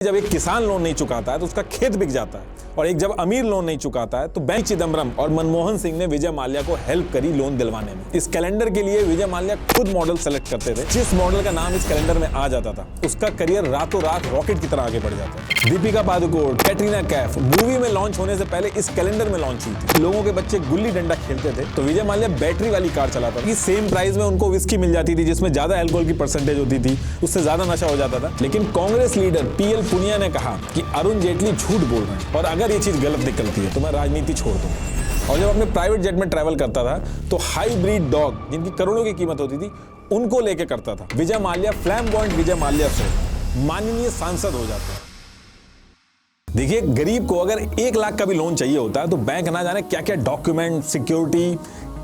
जब एक किसान लोन नहीं चुकाता है तो उसका खेत बिक जाता है, और एक जब अमीर लोन नहीं चुकाता है तो बैंक चिदम्बरम और मनमोहन सिंह ने विजय माल्या को हेल्प करी लोन दिलवाने में। इस कैलेंडर के लिए विजय माल्या खुद मॉडल सेलेक्ट करते थे। जिस मॉडल का नाम इस कैलेंडर में आ जाता था उसका करियर रातों रात रॉकेट की तरह आगे बढ़ जाता है। दीपिका पादुकोण, कैटरीना कैफ मूवी में लॉन्च होने से पहले इस कैलेंडर में लॉन्च हुई थी। लोगों के बच्चे गुल्ली डंडा खेलते थे तो विजय माल्या बैटरी वाली कार चलाता था। सेम प्राइस में उनको विस्की मिल जाती थी जिसमें ज्यादा अल्कोहल की परसेंटेज होती थी, उससे ज्यादा नशा हो जाता था। लेकिन कांग्रेस लीडर पीएल पुनिया ने कहा कि अरुण जेटली झूठ बोल रहे हैं और अगर ये चीज गलत निकलती है तो मैं राजनीति छोड़ दूंगा। और जब अपने प्राइवेट जेट में ट्रैवल करता था तो हाईब्रिड डॉग जिनकी करोड़ों की कीमत होती थी उनको लेके करता था। विजय माल्या फ्लैम्बॉयंट विजय माल्या से माननीय सांसद हो जाते हैं। देखिए, गरीब को अगर 1 लाख का भी लोन चाहिए होता है तो बैंक ना जाने क्या क्या डॉक्यूमेंट, सिक्योरिटी,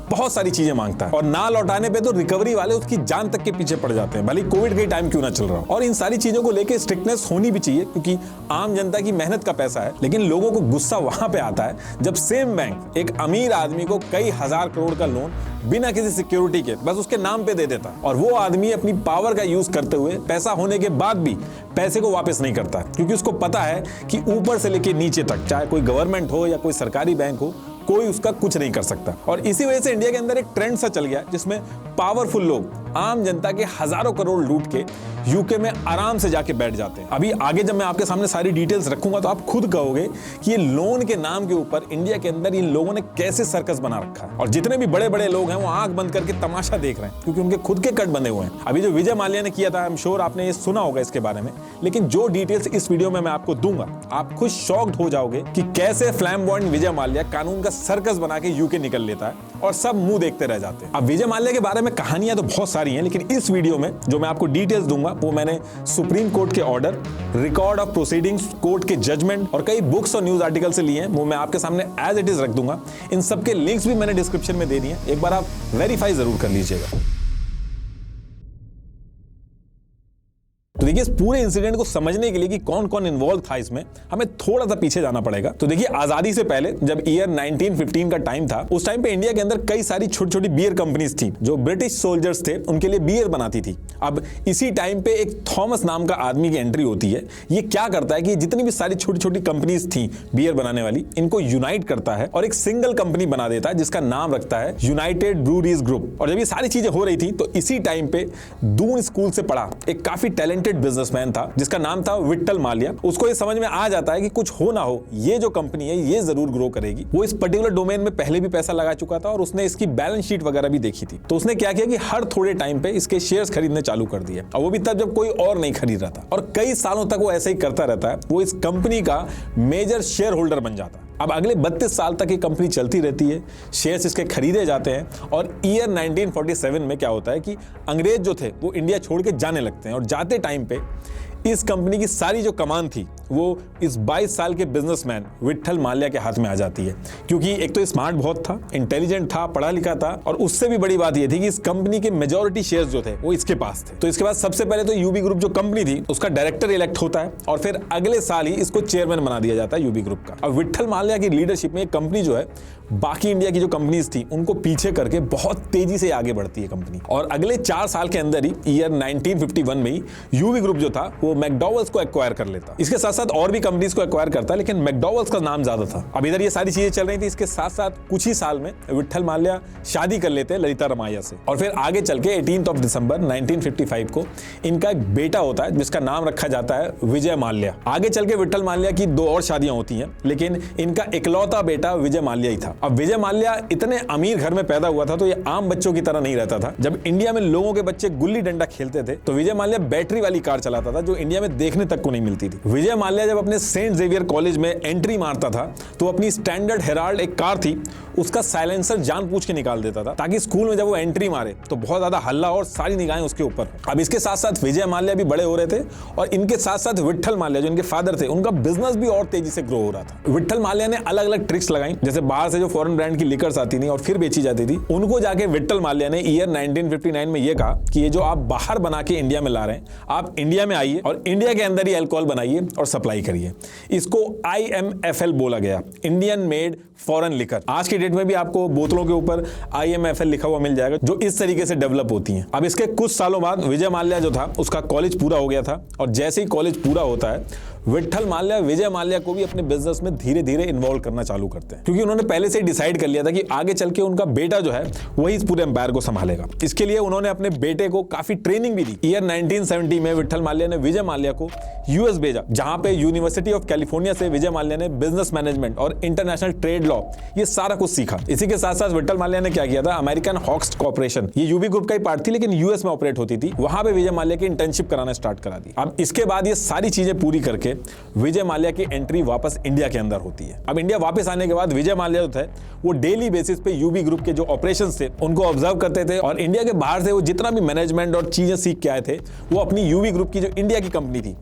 बहुत सारी चीजें मांगता है, और ना लौटाने पे तो रिकवरी वाले उसकी जान तक के पीछे पड़ जाते हैं, भले कोविड के टाइम क्यों ना चल रहा हो। और इन सारी चीजों को लेके स्ट्रिक्टनेस होनी भी चाहिए क्योंकि आम जनता की मेहनत का पैसा है। लेकिन लोगों को गुस्सा वहां पे आता है जब सेम बैंक एक अमीर आदमी को कई हजार करोड़ का लोन बिना किसी सिक्योरिटी के बस उसके नाम पे दे देता है, और वो आदमी अपनी पावर का यूज करते हुए पैसा होने के बाद भी पैसे को वापस नहीं करता क्योंकि उसको पता है कि ऊपर से लेके नीचे तक, चाहे कोई गवर्नमेंट हो या कोई सरकारी बैंक हो, कोई उसका कुछ नहीं कर सकता। और इसी वजह से इंडिया के अंदर एक ट्रेंड सा चल गया जिसमें पावरफुल लोग आम जनता के हजारों करोड़ लूट के यूके में आराम से जाके बैठ जाते हैं। अभी आगे जब मैं आपके सामने सारी डिटेल्स रखूंगा तो आप खुद कहोगे कि ये लोन के नाम के ऊपर इंडिया के अंदर इन लोगों ने कैसे सर्कस बना रखा है। और जितने भी बड़े बड़े लोग हैं वो आंख बंद करके तमाशा देख रहे हैं क्योंकि उनके खुद के कट बंधे हुए हैं। अभी जो विजय माल्या ने किया था, आई एम श्योर आपने ये सुना होगा इसके बारे में, लेकिन जो डिटेल्स इस वीडियो में मैं आपको दूंगा आप खुद शॉक्ड हो जाओगे कि कैसे फ्लैम्बॉयंट विजय माल्या कानून का सर्कस बना के यूके निकल लेता है और सब मुंह देखते रह जाते हैं। अब विजय माल्या के बारे में कहानियां तो बहुत सारी हैं, लेकिन इस वीडियो में जो मैं आपको डिटेल्स दूंगा वो मैंने सुप्रीम कोर्ट के order, record of proceedings, court के जजमेंट और कई बुक्स और न्यूज आर्टिकल से लिए हैं। वो मैं आपके सामने एज इट इज रख दूंगा। इन सब के लिंक्स भी मैंने डिस्क्रिप्शन में दे दिए हैं, एक बार आप वेरीफाई जरूर कर लीजिएगा। तो देखिए, इस पूरे इंसिडेंट को समझने के लिए कि कौन कौन इन्वॉल्व था इसमें, हमें थोड़ा सा पीछे जाना पड़ेगा। तो देखिए, आजादी से पहले जब ईयर 1915 का टाइम था, उस टाइम पे इंडिया के अंदर कई सारी छोटी छोटी बियर कंपनीज थी जो ब्रिटिश सोल्जर्स थे उनके लिए बियर बनाती थी। अब इसी टाइम पे एक थॉमस नाम का आदमी की एंट्री होती है। ये क्या करता है कि जितनी भी सारी छोटी छोटी कंपनीज थी बियर बनाने वाली, इनको यूनाइट करता है और एक सिंगल कंपनी बना देता है जिसका नाम रखता है यूनाइटेड ब्रूरीज ग्रुप। और जब ये सारी चीजें हो रही थी तो इसी टाइम पे दून स्कूल से पढ़ा एक काफी टैलेंटेड बिजनेसमैन था जिसका नाम था विट्ठल माल्या। उसको ये समझ में आ जाता है कि कुछ हो ना हो ये जो कंपनी है ये जरूर ग्रो करेगी। वो इस पर्टिकुलर डोमेन में पहले भी पैसा लगा चुका था और उसने इसकी बैलेंस शीट वगैरह भी देखी थी। तो उसने क्या किया कि हर थोड़े टाइम पे इसके शेयर्स खरीदने चालू कर दिए, और वो भी तब जब कोई और नहीं खरीद रहा था। और कई सालों तक वो ऐसे ही करता रहता है। वो इस कंपनी का मेजर शेयर होल्डर बन जाता है। अब अगले 32 साल तक ये कंपनी चलती रहती है, शेयर्स इसके खरीदे जाते हैं। और ईयर 1947 में क्या होता है कि अंग्रेज जो थे वो इंडिया छोड़ के जाने लगते हैं, और जाते टाइम पे इस कंपनी की सारी जो कमान थी वो इस 22 साल के बिजनेसमैन विट्ठल माल्या के हाथ में आ जाती है। क्योंकि एक तो स्मार्ट बहुत था, इंटेलिजेंट था, पढ़ा लिखा था, और उससे भी बड़ी बात ये थी कि इस कंपनी के मेजॉरिटी शेयर्स जो थे वो इसके पास थे। तो इसके बाद सबसे पहले तो यूबी ग्रुप जो कंपनी थी उसका डायरेक्टर इलेक्ट होता है और फिर अगले साल ही इसको चेयरमैन बना दिया जाता है यूबी ग्रुप का। अब विट्ठल माल्या की लीडरशिप में कंपनी जो है बाकी इंडिया की जो कंपनीज थी उनको पीछे करके बहुत तेजी से आगे बढ़ती है कंपनी। और अगले 4 साल के अंदर ही ईयर 1951 में ही यूबी ग्रुप जो था वो मैकडॉवेल्स को एक्वायर कर लेता। इसके साथ साथ और भी कंपनीज को एक्वायर करता है, लेकिन मैकडॉवेल्स का नाम ज्यादा था। अब इधर ये सारी चीजें चल रही थी, इसके साथ साथ कुछ ही साल में विट्ठल माल्या शादी कर लेते हैं ललिता रमाया से। और फिर आगे चल के 18 दिसंबर 1955 को इनका एक बेटा होता है जिसका नाम रखा जाता है विजय माल्या। आगे चल के विट्ठल माल्या की 2 और शादियां होती हैं, लेकिन इनका इकलौता बेटा विजय माल्या ही था। अब विजय माल्या इतने अमीर घर में पैदा हुआ था तो ये आम बच्चों की तरह नहीं रहता था। जब इंडिया में लोगों के बच्चे गुल्ली डंडा खेलते थे तो विजय माल्या बैटरी वाली कार चलाता था जो इंडिया में देखने तक को नहीं मिलती थी। विजय माल्या जब अपने सेंट जेवियर कॉलेज में एंट्री मारता था तो अपनी स्टैंडर्ड हेराल्ड एक कार थी उसका साइलेंसर जानबूझ के निकाल देता था ताकि स्कूल में जब वो एंट्री मारे तो बहुत ज्यादा हल्ला और सारी निगाहें उसके ऊपर। अब इसके साथ साथ विजय माल्या भी बड़े हो रहे थे और इनके साथ साथ विट्ठल माल्या जो इनके फादर थे उनका बिजनेस भी और तेजी से ग्रो हो रहा था। विट्ठल माल्या ने अलग अलग ट्रिक्स लगाई, जैसे बाहर से जो फॉरेन ब्रांड की लिकर्स आती थी और फिर बेची जाती थी, उनको जाके विट्ठल माल्या ने ईयर 1959 में ये कहा कि ये जो आप बाहर बना के इंडिया में ला रहे हैं, आप इंडिया में आइए और इंडिया के अंदर ही अल्कोहल बनाइए और सप्लाई करिए। इसको IMFL बोला गया, इंडियन मेड फॉरेन लिकर। आज की डेट में भी आपको बोतलों के ऊपर IMFL लिखा हुआ मिल जाएगा जो इस तरीके से डेवलप होती हैं। अब इसके कुछ सालों बाद विजय माल्या जो था उसका कॉलेज पूरा हो गया था, और जैसे ही कॉलेज पूरा होता है विट्ठल माल्या विजय माल्या को भी अपने बिजनेस में धीरे धीरे इन्वॉल्व करना चालू करते हैं, क्योंकि उन्होंने पहले से ही डिसाइड कर लिया था कि आगे चल के उनका बेटा जो है वही इस पूरे एम्पायर को संभालेगा। इसके लिए उन्होंने अपने बेटे को काफी ट्रेनिंग भी दी। ईयर 1970 में विट्ठल माल्या ने विजय माल्या को यूएस भेजा, जहां पे यूनिवर्सिटी ऑफ कैलिफोर्निया से विजय माल्या ने बिजनेस मैनेजमेंट और इंटरनेशनल ट्रेड लॉ ये सारा कुछ सीखा। इसी के साथ साथ विट्ठल माल्या ने क्या किया था, अमेरिकन हॉक्स कॉर्पोरेशन, ये यूबी ग्रुप का ही पार्ट थी लेकिन यूएस में ऑपरेट होती थी, वहां पे विजय माल्या की इंटर्नशिप कराना स्टार्ट करा दी। अब इसके बाद ये सारी चीजें पूरी करके विजय माल्या की एंट्री वापस इंडिया के अंदर होती है। अब इंडिया वापस आने के बाद विजय माल्या जो थे वो डेली बेसिस पे यूबी ग्रुप के जो ऑपरेशंस थे उनको ऑब्जर्व करते थे, और इंडिया के बाहर से वो जितना भी मैनेजमेंट और चीजें सीख के आए थे वो अपनी यूबी ग्रुप की जो इंडिया की कंपनी थी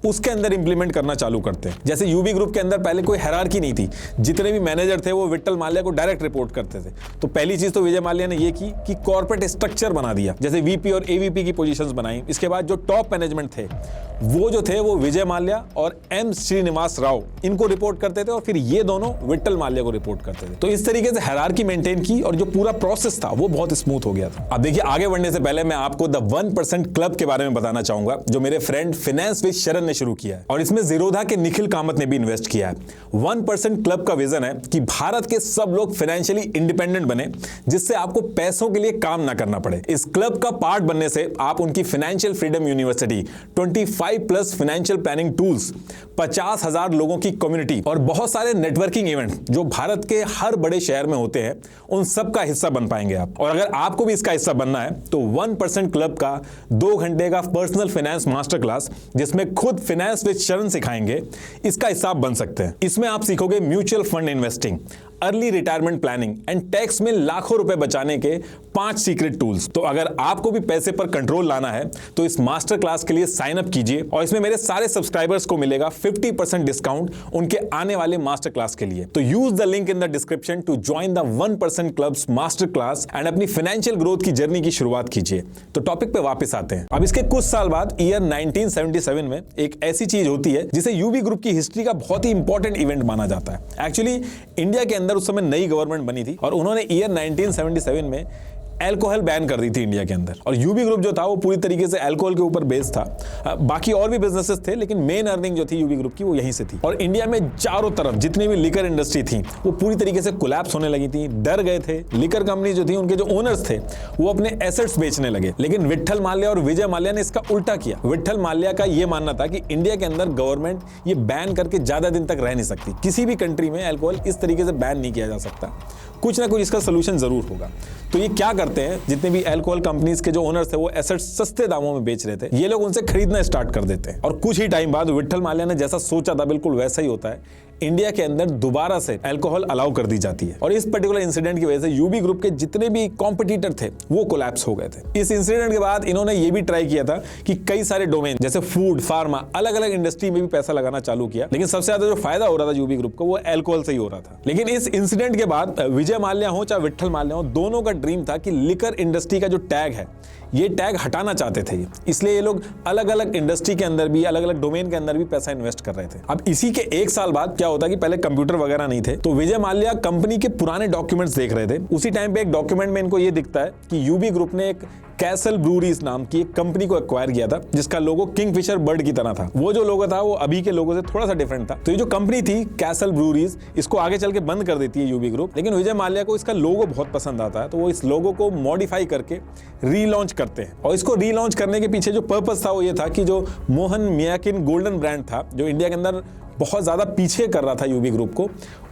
उसके अंदर इंप्लीमेंट करना चालू करते हैं। जैसे यूबी ग्रुप के अंदर पहले कोई हायरार्की नहीं थी, जितने भी मैनेजर थे वो विट्ठल माल्या को डायरेक्ट रिपोर्ट करते थे। तो पहली चीज तो विजय माल्या ने ये की कि कॉर्पोरेट स्ट्रक्चर बना दिया, जैसे वीपी और एवीपी की पोजीशंस बनाई। इसके बाद जो टॉप मैनेजमेंट थे वो विजय माल्या और एम श्रीनिवास राव इनको रिपोर्ट करते थे, और फिर ये दोनों विट्ठल माल्या को रिपोर्ट करते थे। तो इस तरीके से हायरार्की मेंटेन की और जो पूरा प्रोसेस था वो बहुत स्मूथ हो गया था। अब देखिए, आगे बढ़ने से पहले मैं आपको द 1% क्लब के बारे में बताना चाहूंगा, जो मेरे फ्रेंड फाइनेंस विद शरण ने शुरू किया है, और इसमें ज़ीरोधा के निखिल कामत ने भी इन्वेस्ट किया है। 1% क्लब का विजन है कि भारत के सब लोग फाइनेंशियली इंडिपेंडेंट बने, जिससे आपको पैसों के लिए काम ना करना पड़े। इस क्लब का पार्ट बनने से आप उनकी financial freedom university, 25+ financial planning tools, 50,000 लोगों की कम्युनिटी और बहुत सारे नेटवर्किंग इवेंट जो भारत के हर बड़े शहर में होते हैं, उन सब का हिस्सा बन पाएंगे आप। और अगर आपको भी इसका हिस्सा बनना है तो 1% क्लब का 2 घंटे का पर्सनल फाइनेंस मास्टर क्लास, जिसमें खुद फाइनेंस विद शरण सिखाएंगे, इसका हिस्सा बन सकते हैं। इसमें आप सीखोगे mutual fund investing, early retirement planning and tax में लाखों रुपए बचाने के 5 सीक्रेट टूल्स। तो अगर आपको भी पैसे पर कंट्रोल लाना है तो इस मास्टर क्लास के लिए साइन अप कीजिए, और इसमें मेरे सारे सब्सक्राइबर्स को मिलेगा 50% डिस्काउंट उनके आने वाले मास्टर क्लास के लिए। तो use the link in the description to join the 1% clubs master class and अपनी फाइनेंशियल ग्रोथ की जर्नी की शुरुआत कीजिए। तो टॉपिक पे वापस आते हैं। अब इसके कुछ साल बाद ईयर 1977 में एक ऐसी चीज होती है जिसे यूबी ग्रुप की हिस्ट्री का बहुत ही इंपॉर्टेंट इवेंट माना जाता है। एक्चुअली इंडिया के अंदर उस समय नई गवर्नमेंट बनी थी, और उन्होंने ईयर 1977 में अल्कोहल बैन कर दी थी इंडिया के अंदर, और यूबी ग्रुप जो था वो पूरी तरीके से अल्कोहल के ऊपर बेस्ड था। बाकी और भी बिजनेसेस थे, लेकिन मेन अर्निंग जो थी यूबी ग्रुप की वो यहीं से थी। और इंडिया में चारों तरफ जितनी भी लिकर इंडस्ट्री थी वो पूरी तरीके से कोलैप्स होने लगी थी, डर गए थे। लिकर कंपनी जो थी, उनके जो ओनर्स थे वो अपने एसेट्स बेचने लगे। लेकिन विट्ठल माल्या और विजय माल्या ने इसका उल्टा किया। विट्ठल माल्या का ये मानना था कि इंडिया के अंदर गवर्नमेंट ये बैन करके ज्यादा दिन तक रह नहीं सकती, किसी भी कंट्री में अल्कोहल इस तरीके से बैन नहीं किया जा सकता, कुछ ना कुछ इसका सोल्यूशन जरूर होगा। तो ये क्या करते हैं, जितने भी अल्कोहल कंपनीज के जो ओनर्स थे वो एसेट्स सस्ते दामों में बेच रहे थे, ये लोग उनसे खरीदना स्टार्ट कर देते हैं। और कुछ ही टाइम बाद विट्ठल माल्या ने जैसा सोचा था बिल्कुल वैसा ही होता है, इंडिया के अंदर दोबारा से अल्कोहल अलाउ कर दी जाती है। और इस पर्टिकुलर इंसिडेंट की वजह से यूबी ग्रुप के जितने भी कॉम्पिटिटर थे वो कोलैप्स हो गए थे। इस इंसिडेंट के बाद इन्होंने ये भी ट्राई किया था कि कई सारे डोमेन जैसे फूड, फार्मा, अलग अलग इंडस्ट्री में भी पैसा लगाना चालू किया, लेकिन सबसे ज्यादा जो फायदा हो रहा था यूबी ग्रुप को वो अल्कोहल से ही हो रहा था। लेकिन इस इंसिडेंट के बाद विजय माल्या हो चाहे विट्ठल माल्या हो, दोनों का ड्रीम था कि लिकर इंडस्ट्री का जो टैग है ये टैग हटाना चाहते थे, इसलिए ये लोग अलग अलग इंडस्ट्री के अंदर भी, अलग अलग डोमेन के अंदर भी पैसा इन्वेस्ट कर रहे थे। अब इसी के 1 साल बाद क्या होता कि पहले कंप्यूटर वगैरह नहीं थे, तो विजय माल्या कंपनी के पुराने डॉक्यूमेंट्स देख रहे थे। उसी टाइम पे एक डॉक्यूमेंट में इनको ये दिखता है कि यूबी ग्रुप ने एक कैसल ब्रूरीज नाम की एक कंपनी को एक्वायर किया था, जिसका लोगो किंगफिशर बर्ड की तरह था। वो जो लोगो था वो अभी के लोगो से थोड़ा सा डिफरेंट था। तो ये जो कंपनी थी कैसल ब्रूरीज, इसको आगे चल के बंद कर देती है यूबी ग्रुप, लेकिन विजय माल्या को इसका लोगो बहुत पसंद आता है, तो वो इस लोगो को मॉडिफाई करके रीलॉन्च करते हैं। और इसको रीलॉन्च करने के पीछे जो पर्पस था वो ये था कि जो मोहन मियाकिन गोल्डन ब्रांड था, जो इंडिया के अंदर बहुत ज्यादा पीछे कर रहा था यूबी ग्रुप को,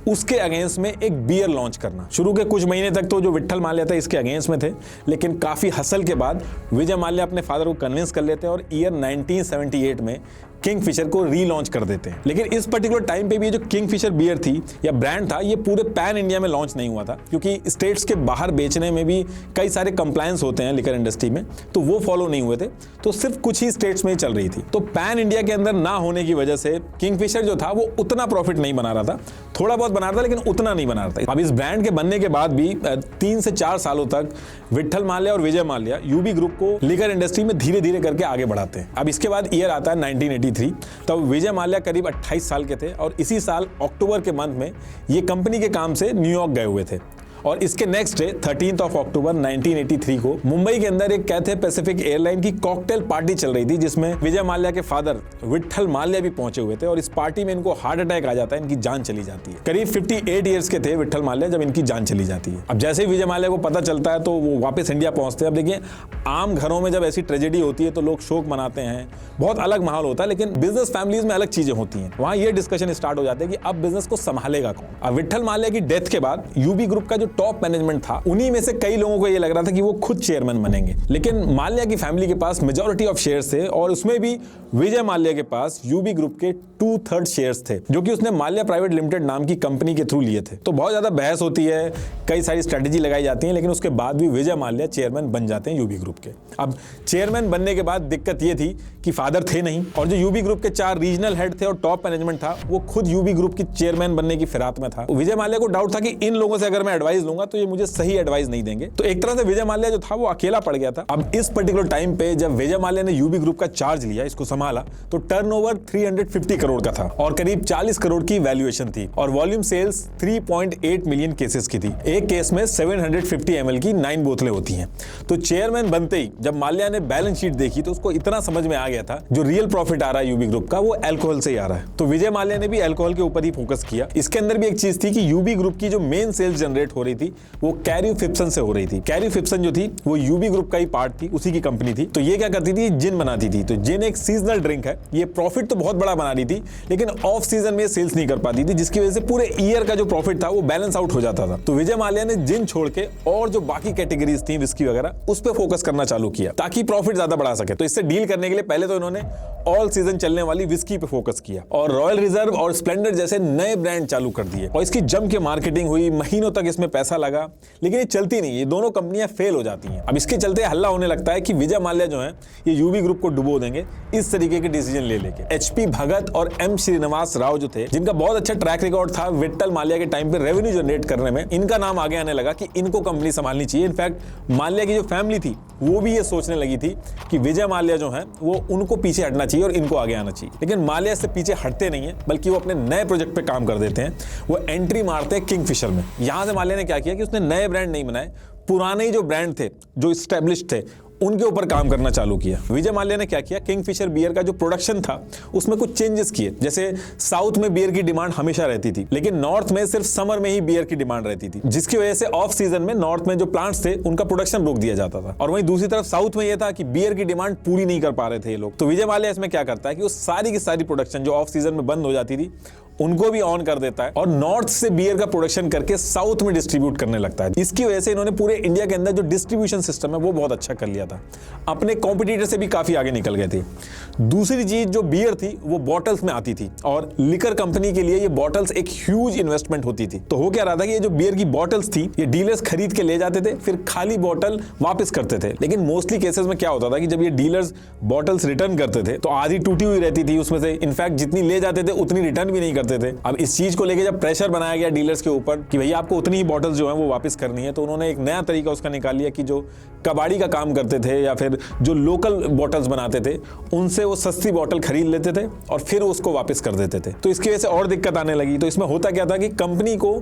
उसके अगेंस्ट में एक बियर लॉन्च करना। शुरू के कुछ महीने तक तो जो विट्ठल माल्या था इसके अगेंस्ट में थे, लेकिन काफी हसल के बाद विजय माल्या अपने फादर को कन्विंस कर लेते हैं और ईयर 1978 में किंगफिशर को रीलॉन्च कर देते हैं। लेकिन इस पर्टिकुलर टाइम पे भी जो किंगफिशर बियर थी या ब्रांड था, ये पूरे पैन इंडिया में लॉन्च नहीं हुआ था, क्योंकि स्टेट्स के बाहर बेचने में भी कई सारे कंप्लायंस होते हैं लिकर इंडस्ट्री में, तो वो फॉलो नहीं हुए थे, तो सिर्फ कुछ ही स्टेट्स में ही चल रही थी। तो पैन इंडिया के अंदर ना होने की वजह से किंगफिशर जो था वो उतना प्रॉफिट नहीं बना रहा था, थोड़ा बहुत बना रहा था लेकिन उतना नहीं बना रहा था। अब इस ब्रांड के बनने के बाद भी 3 से 4 सालों तक विट्ठल माल्या और विजय माल्या यूबी ग्रुप को लिकर इंडस्ट्री में धीरे धीरे करके आगे बढ़ाते हैं। अब इसके बाद ईयर आता है 1983, तब विजय माल्या करीब 28 साल के थे और इसी साल अक्टूबर के मंथ में ये कंपनी के काम से न्यूयॉर्क गए हुए थे। और इसके नेक्स्ट डे 13 अक्टूबर 1983 को मुंबई के अंदर एक कैथे पैसिफिक एयरलाइन की कॉकटेल पार्टी चल रही थी, जिसमें विजय माल्या के फादर विट्ठल माल्या भी पहुंचे हुए थे। और इस पार्टी में इनको हार्ट अटैक आ जाता है, इनकी जान चली जाती है। करीब 58 ईयर्स के थे विट्ठल माल्या जब इनकी जान चली जाती है। अब जैसे ही विजय माल्या को पता चलता है तो वो वापस इंडिया पहुंचते हैं। अब देखिए, आम घरों में जब ऐसी ट्रेजेडी होती है तो लोग शोक मनाते हैं, बहुत अलग माहौल होता है, लेकिन बिजनेस फैमिलीज में अलग चीजें होती हैं। वहां ये डिस्कशन स्टार्ट हो जाते हैं कि अब बिजनेस को संभालेगा कौन। अब विट्ठल माल्या की डेथ के बाद यूबी ग्रुप का जो टॉप मैनेजमेंट था, उन्हीं में से कई लोगों को ये लग रहा था कि वो खुद चेयरमैन बनेंगे। लेकिन माल्या की फैमिली के पास मेजॉरिटी ऑफ शेयर्स थे और उसमें भी विजय माल्या के पास यूबी ग्रुप के 2/3 शेयर्स थे, जो कि उसने माल्या प्राइवेट लिमिटेड नाम की कंपनी के थ्रू लिए थे। तो बहुत ज्यादा बहस होती है, कई सारी स्ट्रेटेजी लगाई जाती है, लेकिन उसके बाद भी विजय माल्या चेयरमैन बन जाते हैं यूबी ग्रुप के। अब चेयरमैन बनने के बाद दिक्कत ये थी कि फादर थे नहीं, और जो यूबी ग्रुप के 4 रीजनल हेड थे और टॉप मैनेजमेंट था, वो खुद यूबी ग्रुप की चेयरमैन बनने की फिराक में था। विजय माल्या को डाउट था कि इन लोगों से अगर मैं एडवाइस लूंगा तो ये मुझे सही एडवाइस नहीं देंगे। तो एक तरह से विजय माल्या जो था वो अकेला पड़ गया था। अब इस पर्टिकुलर टाइम पे जब विजय माल्या ने यूबी ग्रुप का चार्ज लिया, इसको संभाला, तो टर्नओवर 350 करोड़ का था और करीब 40 करोड़ की वैल्यूएशन थी और वॉल्यूम सेल्स 3.8 मिलियन केसेस की थी। एक केस में 750 ml की 9 बोतलें होती हैं। तो चेयरमैन बनते ही जब माल्या ने बैलेंस शीट देखी तो उसको इतना समझ में आ गया था जो रियल प्रॉफिट आ रहा है यूबी ग्रुप का, वो अल्कोहल से ही आ रहा है। तो विजय माल्या ने भी अल्कोहल के ऊपर ही फोकस किया। इसके अंदर भी एक चीज थी कि यूबी ग्रुप की जो मेन सेल्स जनरेट हो रही थी वो कैरियोफिप्सन से हो रही थी। कैरियोफिप्सन जो थी वो यूबी ग्रुप का ही पार्ट थी, उसी की कंपनी थी। तो ये क्या करती थी, जिन बनाती थी। तो जिन एक सीजनल ड्रिंक है, ये प्रॉफिट तो बहुत बड़ा बना रही थी, लेकिन ऑफ सीजन में सेल्स नहीं कर पाती थी, जिसकी वजह से पूरे ईयर का जो प्रॉफिट था वो बैलेंस आउट हो जाता था। तो विजय माल्या ने जिन छोड़ के और जो बाकी कैटेगरीज थी विस्की वगैरह, उस पर फोकस करना चालू किया ताकि प्रॉफिट ज्यादा बढ़ा सके। तो इससे डील करने के लिए पहले तो इन्होंने ऑल सीजन चलने वाली विस्की पे फोकस किया और रॉयल रिजर्व और स्प्लेंडर जैसे नए ब्रांड चालू कर दिए और इसकी जम के मार्केटिंग हुई। महीनों तक इसमें पैसा लगा, लेकिन ये चलती नहीं, ये दोनों कंपनियां फेल हो जाती हैं। अब इसके चलते हल्ला होने लगता है कि विजय माल्या जो है ये यूबी ग्रुप को डुबो देंगे, इस तरीके के डिसीजन ले लेके। एचपी भगत और एम श्रीनिवास राव जो थे, जिनका बहुत अच्छा ट्रैक रिकॉर्ड था विट्ठल माल्या के टाइम पे रेवेन्यू जनरेट करने में, इनका नाम आगे आने लगा कि इनको कंपनी संभालनी चाहिए। इनफैक्ट माल्या की जो फैमिली थी वो भी ये सोचने लगी थी कि विजय माल्या जो है वो उनको पीछे हटना चाहिए और इनको आगे आना चाहिए। लेकिन माल्या इससे पीछे हटते नहीं है, बल्कि वो अपने नए प्रोजेक्ट पे काम कर देते हैं। वो एंट्री मारते हैं किंगफिशर में। यहां से माल्या ने क्या किया कि उसने नए ब्रांड नहीं बनाए, पुराने ही जो ब्रांड थे, जो स्टैब्लिश्ड थे, उनके ऊपर काम करना चालू किया। विजय माल्या ने क्या किया, किंगफिशर बियर का जो प्रोडक्शन था उसमें कुछ चेंजेस किए। जैसे साउथ में बियर की डिमांड हमेशा रहती थी, लेकिन नॉर्थ में सिर्फ समर में ही बियर की डिमांड रहती थी, जिसकी वजह से ऑफ सीजन में नॉर्थ में जो प्लांट्स थे उनका प्रोडक्शन रोक दिया जाता था। और वहीं दूसरी तरफ साउथ में यह था कि बियर की डिमांड पूरी नहीं कर पा रहे थे ये लोग। तो विजय माल्या इसमें क्या करता है कि वो सारी की सारी प्रोडक्शन जो ऑफ सीजन में बंद हो जाती थी उनको भी ऑन कर देता है और नॉर्थ से बियर का प्रोडक्शन करके साउथ में डिस्ट्रीब्यूट करने लगता है। इसकी वजह से इन्होंने पूरे इंडिया के अंदर जो डिस्ट्रीब्यूशन सिस्टम है वो बहुत अच्छा कर लिया था, अपने कॉम्पिटिटर से भी काफी आगे निकल गए थे। दूसरी चीज, जो बियर थी वो बॉटल्स में आती थी और लिकर कंपनी के लिए ये बॉटल्स एक ह्यूज इन्वेस्टमेंट होती थी। तो हो क्या रहा था कि ये जो बियर की बॉटल्स थी ये डीलर्स खरीद के ले जाते थे, फिर खाली बॉटल वापस करते थे। लेकिन मोस्टली केसेस में क्या होता था कि जब ये डीलर्स बॉटल्स रिटर्न करते थे तो आधी टूटी हुई रहती थी उसमें से, इनफैक्ट जितनी ले जाते थे उतनी रिटर्न भी नहीं करते थे। अब इस चीज को लेके जब प्रेशर बनाया गया डीलर्स के ऊपर कि भैया आपको उतनी ही बॉटल्स जो है वो वापस करनी है, तो उन्होंने एक नया तरीका उसका निकाल लिया कि जो कबाड़ी का काम करते थे या फिर जो लोकल बॉटल्स बनाते थे उनसे वो सस्ती बॉटल खरीद लेते थे और फिर उसको वापस कर देते थे। तो इसकी वजह से और दिक्कत आने लगी। तो इसमें होता क्या था कि कंपनी को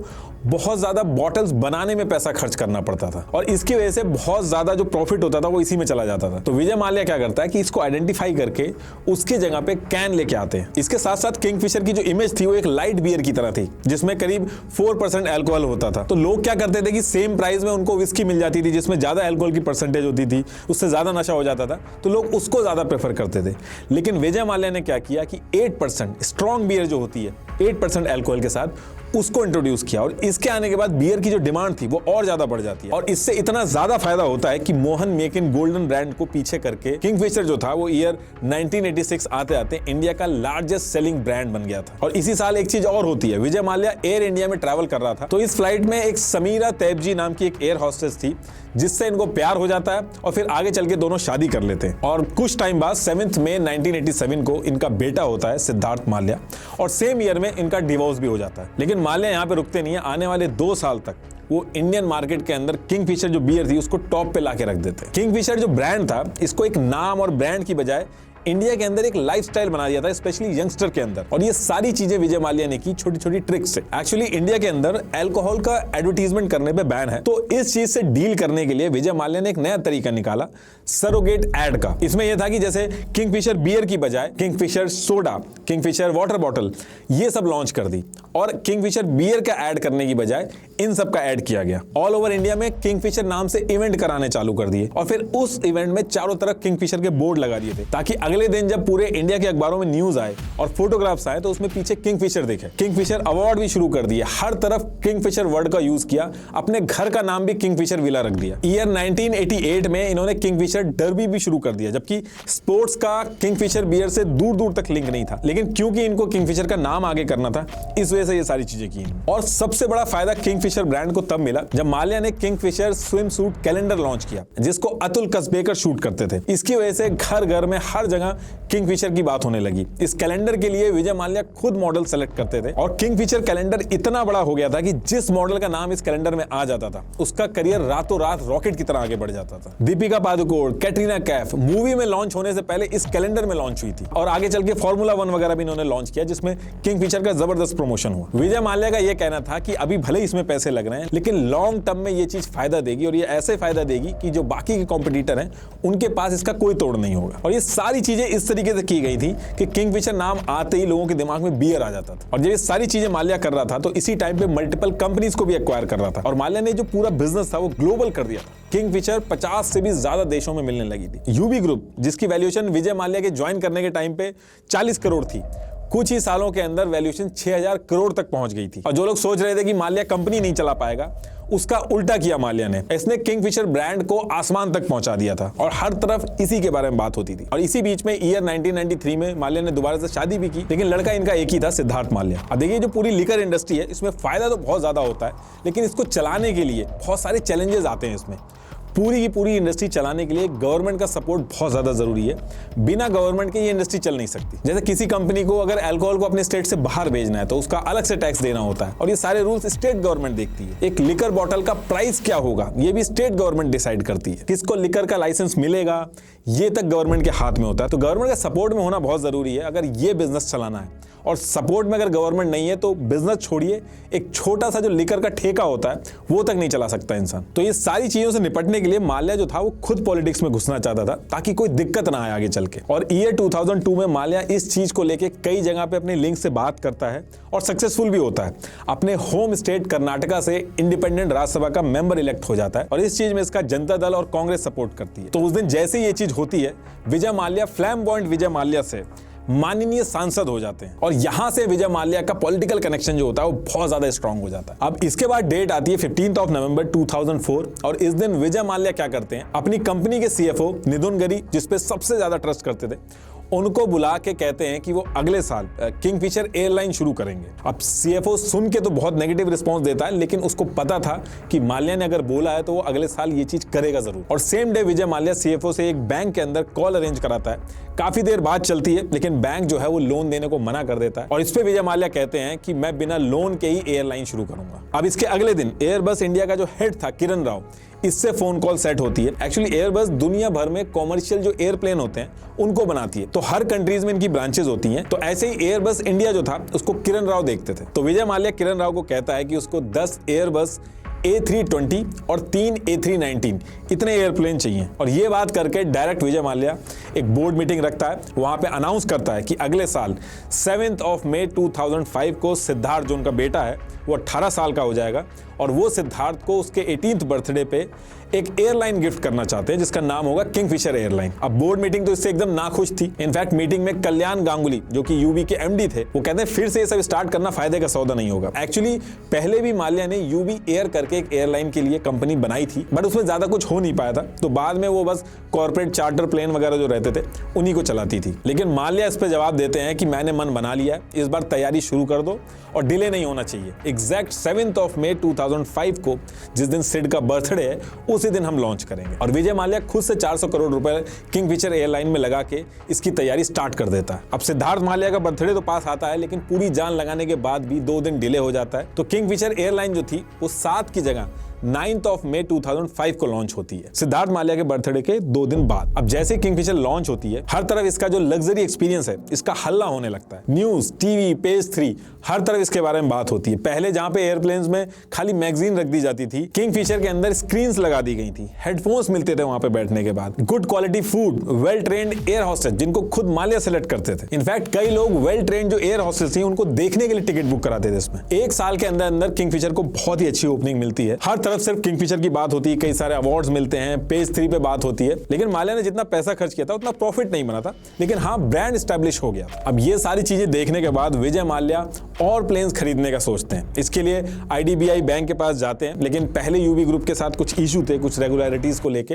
बहुत ज्यादा बॉटल्स बनाने में पैसा खर्च करना पड़ता था और इसकी वजह से बहुत ज्यादा जो प्रॉफिट होता था वो इसी में चला जाता था। तो विजय माल्या क्या करता है कि इसको आइडेंटिफाई करके उसकी जगह पे कैन लेके आते हैं। इसके साथ साथ किंगफिशर की जो इमेज थी वो एक लाइट बियर की तरह थी जिसमें करीब 4% अल्कोहल होता था। तो लोग क्या करते थे कि सेम प्राइस में उनको विस्की मिल जाती थी जिसमें ज्यादा अल्कोहल की परसेंटेज होती थी, उससे ज्यादा नशा हो जाता था, तो लोग उसको ज्यादा प्रेफर करते थे। लेकिन विजय माल्या ने क्या किया कि 8% स्ट्रॉन्ग बियर जो होती है 8% अल्कोहल के साथ उसको इंट्रोड्यूस किया और इसके आने के बाद बियर की जो डिमांड थी वो और ज्यादा बढ़ जाती है और इससे इतना ज्यादा फायदा होता है कि मोहन मेकिन गोल्डन ब्रांड को पीछे करके किंगफिशर जो था वो ईयर 1986 आते आते इंडिया का लार्जेस्ट सेलिंग ब्रांड बन गया था। और इसी साल एक चीज और होती है, विजय माल्या एयर इंडिया में ट्रैवल कर रहा था, तो इस फ्लाइट में एक समीरा तैबजी नाम की एक एयर हॉस्टेस थी जिससे इनको प्यार हो जाता है और फिर आगे चल के दोनों शादी कर लेते हैं। और कुछ टाइम बाद 7 मई 1987 को इनका बेटा होता है सिद्धार्थ माल्या और सेम ईयर में इनका डिवोर्स भी हो जाता है। लेकिन माल्या यहाँ पे रुकते नहीं है, आने वाले 2 साल तक वो इंडियन मार्केट के अंदर किंगफिशर जो बियर थी उसको टॉप पे लाके रख देते हैं। किंगफिशर जो ब्रांड था इसको एक नाम और ब्रांड की बजाय इंडिया के अंदर एक लाइफस्टाइल बना दिया था, स्पेशली यंगस्टर के अंदर। और ये सारी चीजें विजय माल्या ने की छोटी छोटी ट्रिक्स से। एक्चुअली इंडिया के अंदर अल्कोहल का एडवर्टीजमेंट करने पे बैन है, तो इस चीज से डील करने के लिए विजय माल्या ने एक नया तरीका निकाला सरोगेट एड का। इसमें यह था कि जैसे किंगफिशर बियर की बजाय Kingfisher soda, Kingfisher water bottle, ये सब लॉन्च कर दी और किंगफिशर बियर का ऐड करने की बजाय इन सब का ऐड किया गया। ऑल ओवर इंडिया में किंगफिशर नाम से इवेंट कराने चालू कर दिए और फिर उस इवेंट में चारों तरफ किंगफिशर के बोर्ड लगा दिए थे, ताकि अगले दिन जब पूरे इंडिया के अखबारों में न्यूज आए और फोटोग्राफ्स आए तो उसमें पीछे किंगफिशर दिखे। किंगफिशर अवार्ड भी शुरू कर दिए, हर तरफ किंगफिशर वर्ड का यूज किया, अपने घर का नाम भी किंगफिशर विला रख दिया। ईयर 1988 में इन्होंने किंगफिशर डर्बी भी शुरू कर दिया, जबकि स्पोर्ट्स का किंगफिशर बियर से दूर दूर तक लिंक नहीं था, लेकिन क्योंकि इनको किंगफिशर का नाम आगे करना था, इस वजह से ये सारी चीजें की। और सबसे बड़ा फायदा किंगफिशर ब्रांड को तब मिला जब माल्या ने Kingfisher swim suit calendar launch किया, जिसको अतुल कसबेकर शूट करते थे। इसकी वजह से घर घर में हर जगह किंगफिशर की बात होने लगी। इस कैलेंडर के लिए विजय माल्या खुद मॉडल सेलेक्ट करते थे और किंगफिशर कैलेंडर इतना बड़ा हो गया था कि जिस मॉडल का नाम इस कैलेंडर में आ जाता था उसका करियर रातों रात रॉकेट की तरह आगे बढ़ जाता था। दीपिका पादुकोण, कैटरीना कैफ मूवी में लॉन्च होने से पहले इस कैलेंडर में लॉन्च हुई थी और आगे चल के फॉर्मूला 1 वगैरह भी इन्होंने लॉन्च किया, जिसमें किंगफिशर का जबरदस्त प्रमोशन हुआ। विजय माल्या का यह कहना था कि अभी भले इसमें पैसे लग रहे हैं, लेकिन लॉन्ग टर्म में ये चीज फायदा देगी और ये ऐसे फायदा देगी कि जो बाकी के कॉम्पिटिटर हैं उनके पास इसका कोई तोड़ नहीं होगा। और ये सारी चीजें इस तरीके से की गई थी कि किंगफिशर नाम आते ही लोगों के दिमाग में बियर आ जाता था। और जब ये सारी चीजें माल्या कर रहा था तो इसी टाइम पे मल्टीपल कंपनीज को भी एक्वायर कर रहा था और माल्या ने जो पूरा बिजनेस था वो ग्लोबल कर दिया था। किंगफिशर 50 से भी ज्यादा देशों में मिलने लगी थी। यूबी ग्रुप, जिसकी वैल्यूएशन विजय माल्या के ज्वाइन करने के टाइम पे 40 करोड़ थी, कुछ ही सालों के अंदर वैल्यूएशन 6000 करोड़ तक पहुंच गई थी। और जो लोग सोच रहे थे कि माल्या कंपनी नहीं चला पाएगा, उसका उल्टा किया माल्या ने। इसने किंगफिशर ब्रांड को आसमान तक पहुंचा दिया था और हर तरफ इसी के बारे में बात होती थी। और इसी बीच में ईयर 1993 में माल्या ने दोबारा से शादी भी की, लेकिन लड़का इनका एक ही था, सिद्धार्थ माल्या। अब देखिए, जो पूरी लिकर इंडस्ट्री है इसमें फायदा तो बहुत ज्यादा होता है, लेकिन इसको चलाने के लिए बहुत सारे चैलेंजेस आते हैं। इसमें पूरी की पूरी इंडस्ट्री चलाने के लिए गवर्नमेंट का सपोर्ट बहुत ज्यादा जरूरी है। बिना गवर्नमेंट के ये इंडस्ट्री चल नहीं सकती। जैसे किसी कंपनी को अगर अल्कोहल को अपने स्टेट से बाहर भेजना है तो उसका अलग से टैक्स देना होता है और ये सारे रूल्स स्टेट गवर्नमेंट देखती है। एक लिकर बॉटल का प्राइस क्या होगा ये भी स्टेट गवर्नमेंट डिसाइड करती है। किसको लिकर का लाइसेंस मिलेगा ये तक गवर्नमेंट के हाथ में होता है। तो गवर्नमेंट का सपोर्ट में होना बहुत जरूरी है अगर ये बिजनेस चलाना है। और सपोर्ट में अगर गवर्नमेंट नहीं है तो बिजनेस छोड़िए, एक छोटा सा जो लिकर का ठेका होता है वो तक नहीं चला सकता इंसान। तो ये सारी चीजों से निपटने के लिए माल्या जो था वो खुद पॉलिटिक्स में घुसना चाहता था ताकि कोई दिक्कत ना आए आगे चल के। और ईयर 2002 में माल्या इस चीज को लेके कई जगह पे अपने लिंक से बात करता है और सक्सेसफुल भी होता है। अपने होम स्टेट कर्नाटका से इंडिपेंडेंट राज्यसभा का मेंबर इलेक्ट हो जाता है और इस चीज में इसका जनता दल और कांग्रेस सपोर्ट करती है। तो उस दिन जैसे ही ये चीज होती है, विजय माल्या फ्लैम्बॉयंट विजय माल्या से माननीय सांसद हो जाते हैं और यहां से विजय माल्या का पॉलिटिकल कनेक्शन जो होता है वो बहुत ज्यादा स्ट्रांग हो जाता है। अब इसके बाद डेट आती है 15 नवंबर 2004 और इस दिन विजय माल्या क्या करते हैं, अपनी कंपनी के सीएफओ निधुन गरी, जिसपे सबसे ज्यादा ट्रस्ट करते थे, उनको बुला के कहते हैं कि वो अगले साल किंगफिशर एयरलाइन शुरू करेंगे। अब सीएफओ सुन के तो बहुत नेगेटिव रिस्पांस देता है, लेकिन उसको पता था कि माल्या ने अगर बोला है तो वो अगले साल ये चीज करेगा जरूर। और same day Vijay Mallya CFO से एक बैंक के अंदर कॉल अरेंज कराता है। काफी देर बाद चलती है, लेकिन बैंक जो है वो लोन देने को मना कर देता है और इस पे विजय माल्या कहते हैं कि मैं बिना लोन के ही एयरलाइन शुरू करूंगा। अब इसके अगले दिन एयरबस इंडिया का जो हेड था किरण राव, इससे फोन कॉल सेट होती है। एक्चुअली एयरबस दुनिया भर में कॉमर्शियल जो एयरप्लेन होते हैं उनको बनाती है, तो हर कंट्रीज में इनकी ब्रांचेस होती हैं। तो ऐसे ही एयरबस इंडिया जो था उसको किरण राव देखते थे। तो विजय माल्या किरण राव को कहता है कि उसको 10 एयरबस A320 और 3 A319 इतने एयरप्लेन चाहिए। और ये बात करके डायरेक्ट विजय माल्या एक बोर्ड मीटिंग रखता है, वहां पे अनाउंस करता है कि अगले साल 7 मई 2005 को सिद्धार्थ जो उनका बेटा है वो 18 साल का हो जाएगा और वो सिद्धार्थ को उसके 18th बर्थडे पे एक एयरलाइन गिफ्ट करना चाहते हैं जिसका नाम होगा किंगफिशर एयरलाइन। अब बोर्ड मीटिंग तो इससे एकदम नाखुश थी। इनफैक्ट मीटिंग में कल्याण गांगुली जो कि यूबी के एमडी थे, वो कहते हैं फिर से ये सब स्टार्ट करना फायदे का सौदा नहीं होगा। एक्चुअली पहले भी माल्या ने यूबी एयर करके एक एयरलाइन के लिए कंपनी बनाई थी, बट उसमें ज्यादा कुछ हो नहीं पाया था, तो बाद में वो बस कॉर्पोरेट चार्टर प्लेन वगैरह जो रहते थे उन्हीं को चलाती थी। लेकिन माल्या इस पर जवाब देते हैं कि मैंने मन बना लिया है, इस बार तैयारी शुरू कर दो और डिले नहीं होना चाहिए। एग्जैक्ट 7 मई 2005 को जिस दिन सिड का बर्थडे है उस उसी दिन हम लॉन्च करेंगे। और विजय माल्या खुद से 400 करोड़ रुपए किंगफिशर एयरलाइन में लगा के इसकी तैयारी स्टार्ट कर देता है। अब सिद्धार्थ माल्या का बर्थडे तो पास आता है, लेकिन पूरी जान लगाने के बाद भी 2 दिन डिले हो जाता है। तो किंगफिशर एयरलाइन जो थी वो 7 की जगह 9 मई 2005 को लॉन्च होती है, सिद्धार्थ माल्या के बर्थडे के 2 दिन बाद। अब जैसे किंगफिशर लॉन्च होती है, हर तरफ इसका जो लग्जरी एक्सपीरियंस है इसका हल्ला होने लगता है। न्यूज, टीवी, पेज 3 हर तरफ इसके बारे में बात होती है। पहले जहां पे एयरप्लेन्स में खाली मैगजीन रख दी जाती थी, किंगफिशर के अंदर स्क्रीन्स लगा दी गई थी, हेडफोन्स मिलते थे वहां पे बैठने के बाद, good quality food, well trained air hostess जिनको खुद माल्या सेलेक्ट करते थे। इनफैक्ट कई लोग वेल ट्रेन्ड जो एयर हॉस्टेस थी उनको देखने के लिए टिकट बुक कराते थे। इसमें 1 साल के अंदर अंदर किंगफिशर को बहुत ही अच्छी ओपनिंग मिलती है। हर तरफ सिर्फ किंगफिशर की बात होती है, कई सारे अवार्ड्स मिलते हैं, पेज 3 पे बात होती है। लेकिन माल्या ने जितना पैसा खर्च किया था उतना प्रॉफिट नहीं बना था, लेकिन हाँ ब्रांड एस्टैब्लिश हो गया। अब ये सारी चीजें देखने के बाद विजय माल्या और प्लेन्स खरीदने का सोचते हैं। इसके लिए IDBI बैंक के पास जाते हैं, लेकिन पहले UB ग्रुप के साथ कुछ इशू थे, कुछ रेगुलरिटीज को लेके,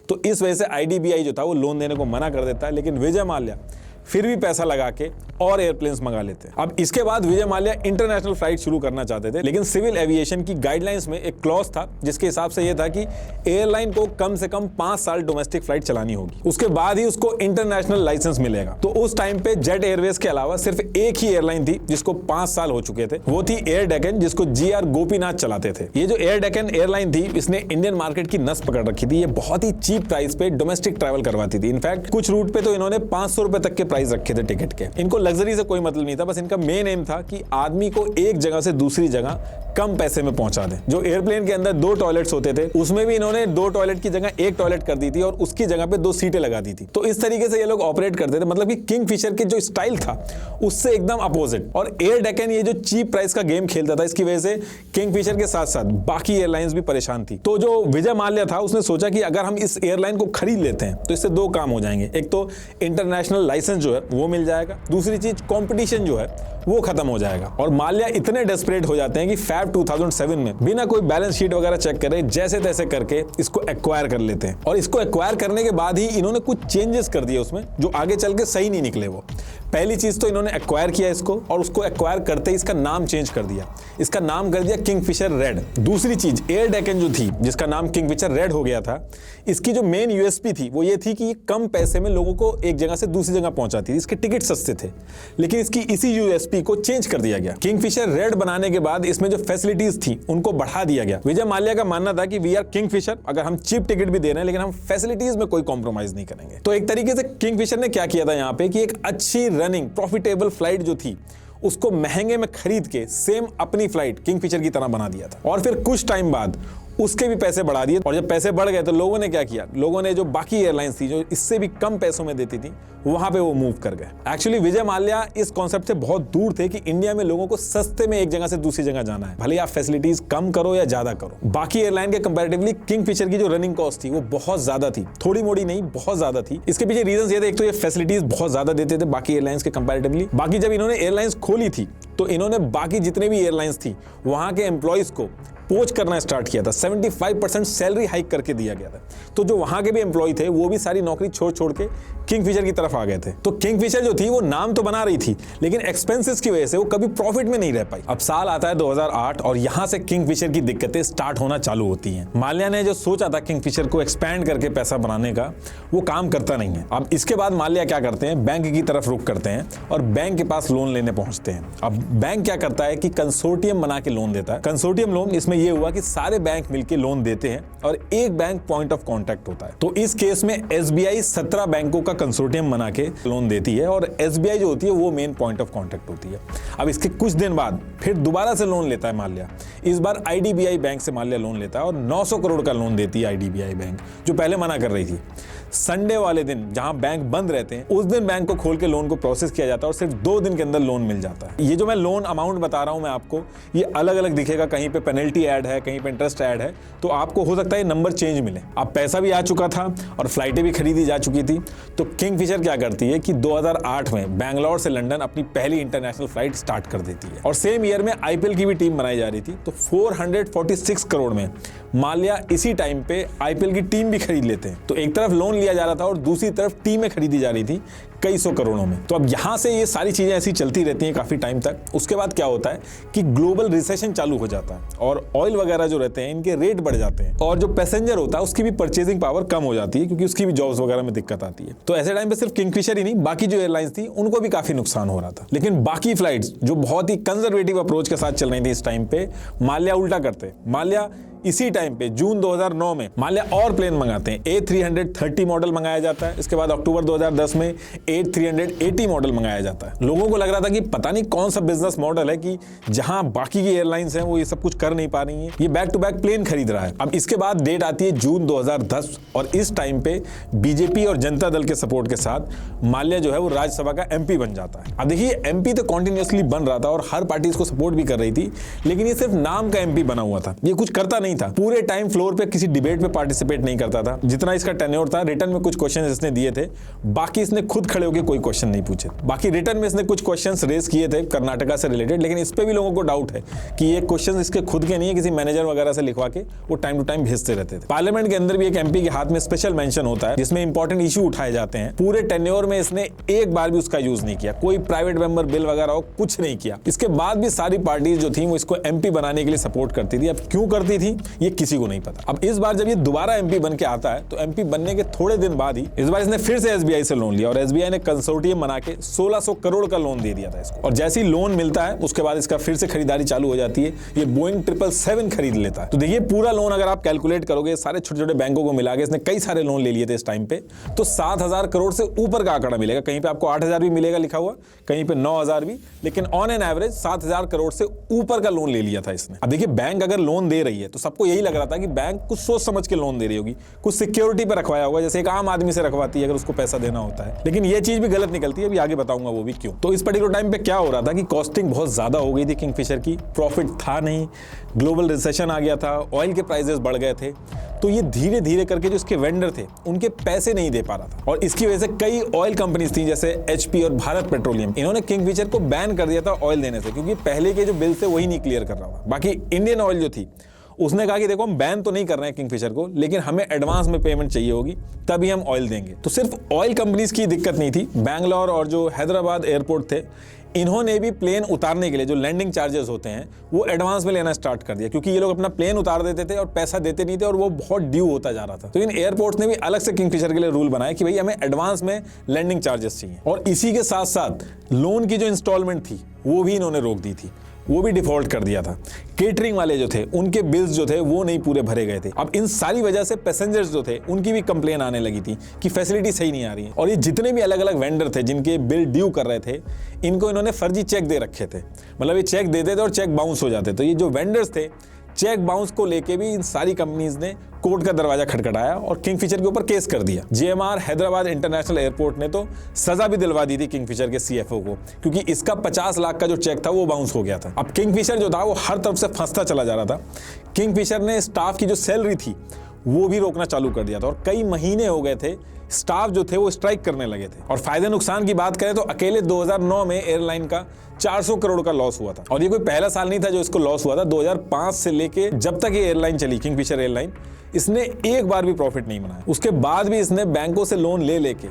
तो इस वजह से IDBI जो था वो लोन देने को मना कर देता है। लेकिन विजय माल्या फिर भी पैसा लगा के और एयरप्लेन्स मंगा लेते हैं। अब इसके बाद विजय माल्या इंटरनेशनल फ्लाइट शुरू करना चाहते थे, लेकिन सिविल एविएशन की गाइडलाइंस में एक क्लॉज था जिसके हिसाब से यह था कि एयरलाइन को कम से कम 5 साल डोमेस्टिक फ्लाइट चलानी होगी, उसके बाद ही उसको इंटरनेशनल लाइसेंस मिलेगा। तो उस टाइम पे जेट एयरवेज के अलावा सिर्फ एक ही एयरलाइन थी जिसको 5 साल हो चुके थे, वो थी एयर डेक्कन, जिसको GR गोपीनाथ चलाते थे। ये जो एयर डेक्कन एयरलाइन थी इसने इंडियन मार्केट की नस पकड़ रखी थी। ये बहुत ही चीप प्राइस पे डोमेस्टिक ट्रैवल करवाती थी। इनफैक्ट कुछ रूट पे तो इन्होंने 500 रुपए तक के प्राइस रखे थे टिकट के। इनको लग्जरी से कोई मतलब नहीं था, बस इनका मेन एम था कि आदमी को एक जगह से दूसरी जगह कम पैसे में पहुंचा दें। जो एयरप्लेन के अंदर 2 टॉयलेट्स होते थे उसमें भी इन्होंने 2 टॉयलेट की जगह 1 टॉयलेट कर दी थी और उसकी जगह पे 2 सीटें लगा दी थी। तो इस तरीके से ये लोग ऑपरेट करते थे, मतलब कि किंगफिशर के जो स्टाइल था उससे एकदम अपोजिट। और एयर डेक्कन ये जो चीप प्राइस का गेम खेलता था, इसकी वजह से किंगफिशर के साथ साथ बाकी एयरलाइंस भी परेशान थी। तो जो विजय माल्या था उसने सोचा कि अगर हम इस एयरलाइन को खरीद लेते हैं तो इससे 2 काम हो जाएंगे। एक तो इंटरनेशनल लाइसेंस जो है वो मिल जाएगा, दूसरी चीज कंपटीशन जो है वो खत्म हो जाएगा। और माल्या इतने डेस्परेट हो जाते हैं कि फैब 2007 में बिना कोई बैलेंस शीट वगैरह चेक करे जैसे तैसे करके इसको एक्वायर कर लेते हैं। और इसको एक्वायर करने के बाद ही इन्होंने कुछ चेंजेस कर दिए उसमें, जो आगे चल के सही नहीं निकले। वो पहली चीज तो इन्होंने एक्वायर किया इसको, और उसको एक्वायर करते ही इसका नाम चेंज कर दिया। इसका नाम कर दिया किंगफिशर रेड। दूसरी चीज एयर डेक्कन जो थी जिसका नाम किंगफिशर रेड हो गया था, इसकी जो मेन USP थी वो ये थी कि कम पैसे में लोगों को एक जगह से दूसरी जगह पहुंचाती थी। इसके टिकट सस्ते थे, लेकिन इसकी इसी USP को चेंज कर दिया गया। किंगफिशर रेड बनाने के बाद इसमें जो फैसिलिटीज थी उनको बढ़ा दिया गया। विजय माल्या का मानना था कि वी आर किंगफिशर, अगर हम चीप टिकट भी दे रहे हैं लेकिन हम फैसिलिटीज में कोई कॉम्प्रोमाइज नहीं करेंगे। तो एक तरीके से किंगफिशर ने क्या किया था यहाँ पे कि एक अच्छी रनिंग प्रॉफिटेबल फ्लाइट जो थी उसको महंगे में खरीद के सेम अपनी फ्लाइट किंगफिशर की तरह बना दिया था। और फिर कुछ टाइम बाद उसके भी पैसे बढ़ा दिए। और जब पैसे बढ़ गए तो लोगों ने क्या किया, लोगों ने जो बाकी एयरलाइंस थी जो इससे भी कम पैसों में देती थी वहां पे वो मूव कर गए। एक्चुअली विजय माल्या इस कॉन्सेप्ट से बहुत दूर थे कि इंडिया में लोगों को सस्ते में एक जगह से दूसरी जगह जाना है, भले आप फैसिलिटीज कम करो या ज्यादा करो। बाकी एयरलाइन के कंपैरेटिवली किंगफिशर की जो रनिंग कॉस्ट थी वो बहुत ज्यादा थी, थोड़ी मोड़ी नहीं, बहुत ज्यादा थी। इसके पीछे रीजन ये थे, एक तो ये फैसिलिटीज बहुत ज्यादा देते थे बाकी एयरलाइंस के कंपैरेटिवली। बाकी जब इन्होंने एयरलाइंस खोली थी तो इन्होंने बाकी जितने भी एयरलाइंस थी वहां के एम्प्लॉइज को पोच करना स्टार्ट किया था। 75% सैलरी हाइक करके दिया गया था। तो जो वहां के भी एम्प्लॉय थे वो भी सारी नौकरी छोड़ के किंगफिशर की तरफ आ गए थे। तो किंगफिशर जो थी वो नाम तो बना रही थी, लेकिन एक्सपेंसेस की वजह से वो कभी प्रॉफिट में नहीं रह पाई। अब साल आता है 2008 और यहां से किंगफिशर की दिक्कतें स्टार्ट होना चालू होती हैं। माल्या ने जो सोचा था किंगफिशर को एक्सपैंड करके पैसा बनाने का, वो काम करता नहीं है। अब इसके बाद माल्या क्या करते हैं, बैंक की तरफ रुख करते हैं और बैंक के पास लोन लेने पहुंचते हैं। अब बैंक क्या करता है कि कंसोर्टियम बना के लोन देता है। कंसोर्टियम लोन, इसमें यह हुआ कि सारे बैंक मिलकर लोन देते हैं और एक बैंक पॉइंट ऑफ कॉन्टैक्ट होता है। तो इस केस में SBI 17 बैंकों का कंसोर्टियम बना के लोन देती है और SBI जो होती है वो मेन पॉइंट ऑफ कॉन्टैक्ट होती है। अब इसके कुछ दिन बाद फिर दोबारा से लोन लेता है माल्या। इस बार IDBI बैंक से माल्या लोन लेता है और 900 करोड़ का लोन देती है IDBI बैंक, जो पहले मना कर रही थी। संडे वाले दिन जहां बैंक बंद रहते हैं उस दिन बैंक को खोल के लोन को प्रोसेस किया जाता है और सिर्फ 2 दिन के अंदर लोन मिल जाता है। ये जो मैं लोन अमाउंट बता रहा हूं मैं आपको, ये अलग अलग दिखेगा, कहीं पे पेनल्टी ऐड है, कहीं पे इंटरेस्ट ऐड है, तो आपको हो सकता है नंबर चेंज मिले। अब पैसा भी आ चुका था और फ्लाइटें भी खरीदी जा चुकी थी। तो किंगफिशर क्या करती है कि 2008 में बैंगलोर से लंदन अपनी पहली इंटरनेशनल फ्लाइट स्टार्ट कर देती है। और सेम ईयर में IPL की भी टीम बनाई जा रही थी। तो 446 करोड़ में माल्या इसी टाइम पे IPL की टीम भी खरीद लेते हैं। तो एक तरफ लोन लिया जा रहा था और दूसरी तरफ टीमें खरीदी जा रही थी कई सौ करोड़ों में। तो अब यहां से ये सारी चीजें ऐसी चलती रहती हैं काफी टाइम तक। उसके बाद क्या होता है कि ग्लोबल रिसेशन चालू हो जाता है और ऑयल वगैरह जो रहते हैं इनके रेट बढ़ जाते हैं और जो पैसेंजर होता है उसकी भी परचेजिंग पावर कम हो जाती है क्योंकि उसकी भी जॉब्स वगैरह में दिक्कत आती है। तो ऐसे टाइम पे सिर्फ किंगफिशर ही नहीं, बाकी जो एयरलाइंस थी उनको भी काफी नुकसान हो रहा था। लेकिन बाकी फ्लाइट्स जो बहुत ही कंजर्वेटिव अप्रोच के साथ चल रही थी इस टाइम पे, माल्या उल्टा करते। माल्या इसी टाइम पे जून 2009 में माल्या और प्लेन मंगाते हैं। A330 मॉडल मंगाया जाता है। इसके बाद अक्टूबर 2010 में A380 मॉडल मंगाया जाता है। लोगों को लग रहा था कि पता नहीं कौन सा बिजनेस मॉडल है कि जहां बाकी की एयरलाइंस हैं वो ये सब कुछ कर नहीं पा रही हैं, ये बैक टू बैक प्लेन खरीद रहा है। अब इसके बाद डेट आती है जून 2010 और इस टाइम पे बीजेपी और जनता दल के सपोर्ट के साथ माल्या जो है वो राज्यसभा का MP बन जाता है। अब देखिए MP तो कॉन्टिन्यूसली बन रहा था और हर पार्टी इसको सपोर्ट भी कर रही थी, लेकिन ये सिर्फ नाम का MP बना हुआ था, ये कुछ करता नहीं था। पूरे टाइम फ्लोर पे किसी डिबेट पे पार्टिसिपेट नहीं करता था। जितना इसका टेन्योर था, रिटर्न में कुछ क्वेश्चंस इसने दिए थे, बाकी इसने खुद खड़े होकर कोई क्वेश्चन नहीं पूछे। बाकी रिटर्न में इसने कुछ क्वेश्चंस रेज किए थे कर्नाटका से रिलेटेड, लेकिन इस पे भी लोगों को डाउट है कि ये क्वेश्चंस इसके खुद के नहीं है, किसी मैनेजर वगैरह से लिखवा के वो टाइम टू टाइम भेजते रहते थे। पार्लियामेंट के अंदर भी एक MP के हाथ में स्पेशल मेंशन होता है जिसमें इंपॉर्टेंट इशू उठाए जाते हैं। पूरे टेन्योर में इसने एक बार भी उसका यूज नहीं किया, कोई प्राइवेट मेंबर बिल वगैरह हो कुछ नहीं किया। इसके बाद भी सारी पार्टीज जो थी वो इसको MP बनाने के लिए सपोर्ट करती थी। अब क्यों करती थी ये किसी को नहीं पता। अब इस बार जब ये दोबारा MP बन के आता है तो MP बनने के थोड़े दिन बाद ही इस बार इसने फिर से SBI से लोन लिया और SBI ने कंसोर्टियम बना के 1600 करोड़ का लोन दे दिया था इसको। और जैसे ही लोन मिलता है उसके बाद इसका फिर से खरीदारी चालू हो जाती है। ये बोइंग 777 खरीद लेता है। तो देखिए पूरा लोन अगर आप कैलकुलेट करोगे सारे छोटे छोटे बैंकों को मिला के इसने कई सारे लोन ले लिए थे इस टाइम पे, तो 7000 करोड़ से ऊपर का आंकड़ा मिलेगा। कहीं पे आपको 8000 भी मिलेगा लिखा हुआ, कहीं पे 9000 भी, लेकिन ऑन एन एवरेज 7000 करोड़ से ऊपर का लोन ले लिया था इसने। अब देखिए बैंक अगर लोन दे रही है तो सबको यही लग रहा था कि बैंक कुछ सोच समझ के लोन दे रही होगी, कुछ सिक्योरिटी पे रखवाया होगा जैसे एक आम आदमी से रखवाती है अगर उसको पैसा देना होता है। लेकिन ये चीज भी गलत निकलती है, अभी आगे बताऊंगा वो भी क्यों। तो इस पर्टिकुलर टाइम पे क्या हो रहा था कि कॉस्टिंग बहुत ज्यादा हो गई थी किंगफिशर की, प्रॉफिट था नहीं, ग्लोबल रिसेशन आ गया था, ऑयल के प्राइसेस बढ़ गए थे। तो ये धीरे धीरे करके जो इसके वेंडर थे उनके पैसे नहीं दे पा रहा था और इसकी वजह से कई ऑयल कंपनीज थी जैसे HP और भारत पेट्रोलियम, इन्होंने किंगफिशर को बैन कर दिया था ऑयल देने से, क्योंकि पहले के जो बिल थे वही नहीं क्लियर कर रहा था। बाकी इंडियन ऑयल जो थी उसने कहा कि देखो हम बैन तो नहीं कर रहे हैं किंगफिशर को, लेकिन हमें एडवांस में पेमेंट चाहिए होगी तभी हम ऑयल देंगे। तो सिर्फ ऑयल कंपनीज की दिक्कत नहीं थी, बैंगलोर और जो हैदराबाद एयरपोर्ट थे इन्होंने भी प्लेन उतारने के लिए जो लैंडिंग चार्जेस होते हैं वो एडवांस में लेना स्टार्ट कर दिया, क्योंकि ये लोग अपना प्लेन उतार देते थे और पैसा देते नहीं थे और वो बहुत ड्यू होता जा रहा था। तो इन एयरपोर्ट्स ने भी अलग से किंगफिशर के लिए रूल बनाया कि भाई हमें एडवांस में लैंडिंग चार्जेस चाहिए। और इसी के साथ साथ लोन की जो इंस्टॉलमेंट थी वो भी इन्होंने रोक दी थी, वो भी डिफॉल्ट कर दिया था। केटरिंग वाले जो थे उनके बिल्स जो थे वो नहीं पूरे भरे गए थे। अब इन सारी वजह से पैसेंजर्स जो थे उनकी भी कंप्लेन आने लगी थी कि फैसिलिटी सही नहीं आ रही है। और ये जितने भी अलग अलग वेंडर थे जिनके बिल ड्यू कर रहे थे इनको इन्होंने फर्जी चेक दे रखे थे, मतलब ये चेक दे देते और चेक बाउंस हो जाते। तो ये जो वेंडर्स थे चेक बाउंस को लेके भी इन सारी कंपनीज ने कोर्ट का दरवाजा खटखटाया और किंगफिशर के ऊपर केस कर दिया। JMR हैदराबाद इंटरनेशनल एयरपोर्ट ने तो सजा भी दिलवा दी थी किंगफिशर के CFO को, क्योंकि इसका 50 लाख का जो चेक था वो बाउंस हो गया था। अब किंगफिशर जो था वो हर तरफ से फंसता चला जा रहा था। किंगफिशर ने स्टाफ की जो सैलरी थी वो भी रोकना चालू कर दिया था और कई महीने हो गए थे स्टाफ जो थे वो स्ट्राइक करने लगे थे। और फायदे नुकसान की बात करें तो अकेले 2009 में एयरलाइन का 400 करोड़ का लॉस हुआ था। और ये कोई पहला साल नहीं था जो इसको लॉस हुआ था, 2005 से लेके जब तक ये एयरलाइन चली किंगफिशर एयरलाइन, इसने एक बार भी प्रॉफिट नहीं बनाया। उसके बाद भी इसने बैंकों से लोन ले लेके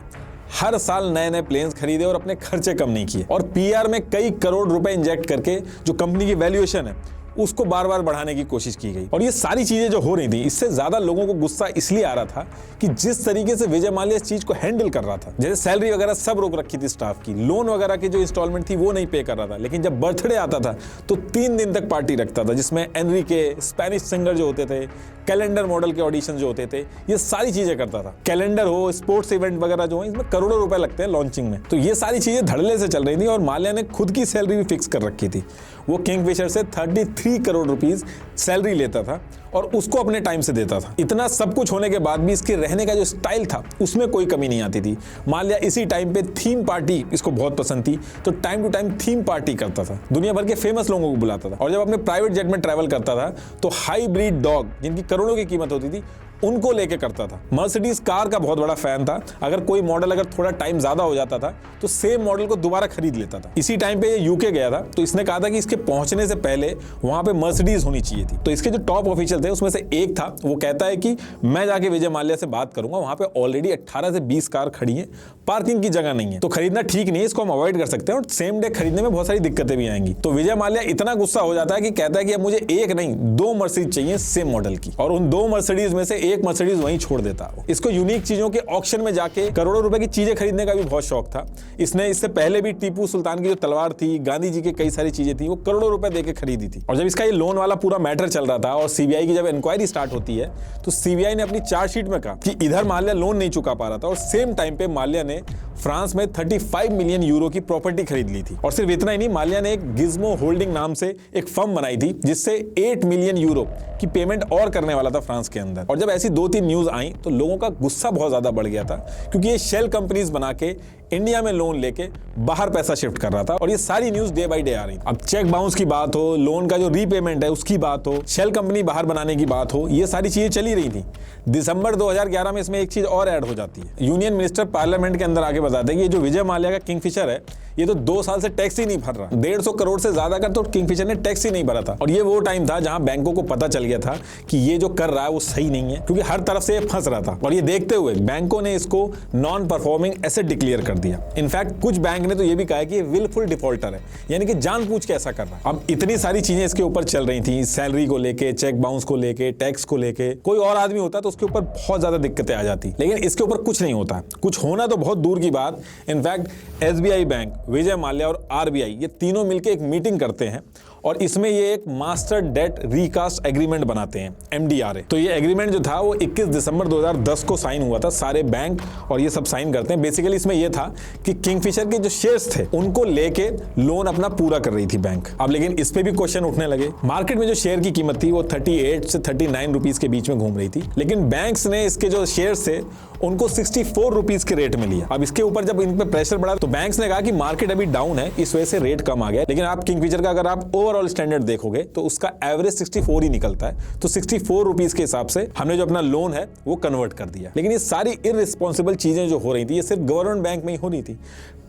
हर साल नए नए प्लेन्स खरीदे और अपने खर्चे कम नहीं किए और PR में कई करोड़ रुपए इंजेक्ट करके जो कंपनी की वैल्यूएशन है उसको बार बार बढ़ाने की कोशिश की गई। और ये सारी चीजें जो हो रही थी इससे ज्यादा लोगों को गुस्सा इसलिए आ रहा था कि जिस तरीके से विजय माल्या इस चीज को हैंडल कर रहा था, जैसे सैलरी वगैरह सब रोक रखी थी स्टाफ की, लोन वगैरह की जो इंस्टॉलमेंट थी वो नहीं पे कर रहा था, लेकिन जब बर्थडे आता था तो 3 दिन तक पार्टी रखता था जिसमें एनरिके, स्पेनिश सिंगर जो होते थे, कैलेंडर मॉडल के ऑडिशन जो होते थे, ये सारी चीजें करता था। कैलेंडर हो, स्पोर्ट्स इवेंट वगैरह जो है इसमें करोड़ों रुपए लगते हैं लॉन्चिंग में। तो ये सारी चीजें धड़ल्ले से चल रही थी और माल्या ने खुद की सैलरी भी फिक्स कर रखी थी। वो किंगफिशर से 33 करोड़ रुपीस सैलरी लेता था और उसको अपने टाइम से देता था। इतना सब कुछ होने के बाद भी इसके रहने का जो स्टाइल था उसमें कोई कमी नहीं आती थी। माल्या इसी टाइम पे थीम पार्टी इसको बहुत पसंद थी, तो time to time theme party करता था, दुनिया भर के फेमस लोगों को बुलाता था। और जब अपने प्राइवेट जेट में ट्रैवल करता था तो हाई ब्रीड डॉग जिनकी करोड़ों की कीमत होती थी उनको लेके करता था। मर्सिडीज कार का बहुत बड़ा फैन था, अगर कोई मॉडल अगर थोड़ा टाइम ज्यादा हो जाता था तो सेम मॉडल को दोबारा खरीद लेता था। इसी टाइम पे ये यूके गया था तो इसने कहा था कि इसके पहुंचने से पहले वहां पे मर्सिडीज होनी चाहिए थी। तो इसके जो टॉप ऑफिशियल थे उसमें से एक था, वो कहता है कि मैं जाके विजय माल्या से बात करूंगा, वहां पे ऑलरेडी 18 से 20 कार खड़ी हैं, पार्किंग की जगह नहीं है, तो खरीदना ठीक नहीं है, इसको हम अवॉइड कर सकते हैं। और सेम डे खरीदने में बहुत सारी दिक्कतें भी आएंगी। तो विजय माल्या इतना गुस्सा हो जाता है कि कहता है कि अब मुझे एक नहीं 2 मर्सिडीज चाहिए सेम मॉडल की, और उन 2 मर्सिडीज में से एक मर्सिडीज वहीं छोड़ देता है। इसको यूनिक चीजों के ऑक्शन में जाके करोड़ों रुपए की चीजें खरीदने का भी बहुत शौक था। इसने इससे पहले भी टीपू सुल्तान की जो तलवार थी, गांधी जी की कई सारी चीजें थी, वो करोड़ों रुपए देके खरीदी थी। और जब इसका ये लोन वाला पूरा मैटर चल रहा था और सीबीआई की जब इंक्वायरी स्टार्ट होती है, तो सीबीआई ने अपनी चार्जशीट में कहा कि इधर माल्या लोन नहीं चुका पा रहा था, और सेम टाइम पे माल्या ने फ्रांस में 35 मिलियन यूरो की प्रॉपर्टी खरीद ली थी। और सिर्फ इतना ही नहीं, माल्या ने एक गिज्मो होल्डिंग नाम से एक फर्म बनाई थी, जिससे 8 मिलियन यूरो की पेमेंट और करने वाला था फ्रांस के अंदर। और जब ऐसी 2-3 न्यूज आई तो लोगों का गुस्सा बहुत ज्यादा बढ़ गया था, क्योंकि ये शेल कंपनीज बना के इंडिया में लोन लेके बाहर पैसा शिफ्ट कर रहा था। और ये सारी न्यूज डे बाय डे आ रही। अब चेक बाउंस की बात हो, लोन का जो रीपेमेंट है उसकी बात हो, शेल कंपनी बाहर बनाने की बात हो, ये सारी चीजें चली रही थी। दिसंबर 2011 में इसमें एक चीज और ऐड हो जाती है। यूनियन मिनिस्टर पार्लियामेंट के अंदर आके बताते हैं कि ये जो विजय माल्या का किंगफिशर है, ये तो 2 साल से टैक्स ही नहीं भर रहा। 150 करोड़ से ज्यादा का तो किंगफिशर ने टैक्स ही नहीं भरा था। और ये वो टाइम था जहां बैंकों को पता चल गया था कि ये जो कर रहा है वो सही नहीं है, क्योंकि हर तरफ से ये फंस रहा था। और ये देखते हुए बैंकों ने इसको नॉन परफॉर्मिंग एसेट डिक्लेयर कर दिया। इनफैक्ट कुछ बैंक ने तो ये भी कहा कि ये विलफुल डिफॉल्टर है, यानी कि जानबूझ के ऐसा कर रहा है। अब इतनी सारी चीजें इसके ऊपर चल रही थी, सैलरी को लेके, चेक बाउंस को लेके, टैक्स को लेके। कोई और आदमी होता तो उसके ऊपर बहुत ज्यादा दिक्कतें आ जाती, लेकिन इसके ऊपर कुछ नहीं होता। कुछ होना तो बहुत दूर की बात। In fact SBI bank, Vijay Mallya और आरबीआई, ये तीनों मिलकर एक मीटिंग करते हैं और इसमें ये एक मास्टर डेट रिकास्ट एग्रीमेंट बनाते हैं, एमडीआरए। तो ये एग्रीमेंट जो था वो 21 दिसंबर 2010 को साइन हुआ था। सारे बैंक और ये सब साइन करते हैं। बेसिकली इसमें ये था कि किंगफिशर के जो शेयर्स थे उनको लेके लोन अपना पूरा कर रही थी बैंक। अब लेकिन इस पे भी क्वेश्चन उठने लगे। मार्केट में जो शेयर की कीमत थी वो 38 से 39 रुपीज के बीच में घूम रही थी, लेकिन बैंक्स ने इसके जो शेयर्स थे उनको 64 रुपीज के रेट में लिया। अब इसके ऊपर जब इन पे प्रेशर बढ़ा तो बैंक्स ने कहा कि मार्केट अभी डाउन है, इस वजह से रेट कम आ गया। लेकिन आप किंगफिशर का अगर आप ओवरऑल स्टैंडर्ड देखोगे तो उसका एवरेज 64 ही निकलता है। तो 64 रुपीज के हिसाब से हमने जो अपना लोन है वो कन्वर्ट कर दिया। लेकिन ये सारी इररिस्पॉन्सिबल चीजें जो हो रही थी, ये सिर्फ गवर्नमेंट बैंक में ही हो रही थी।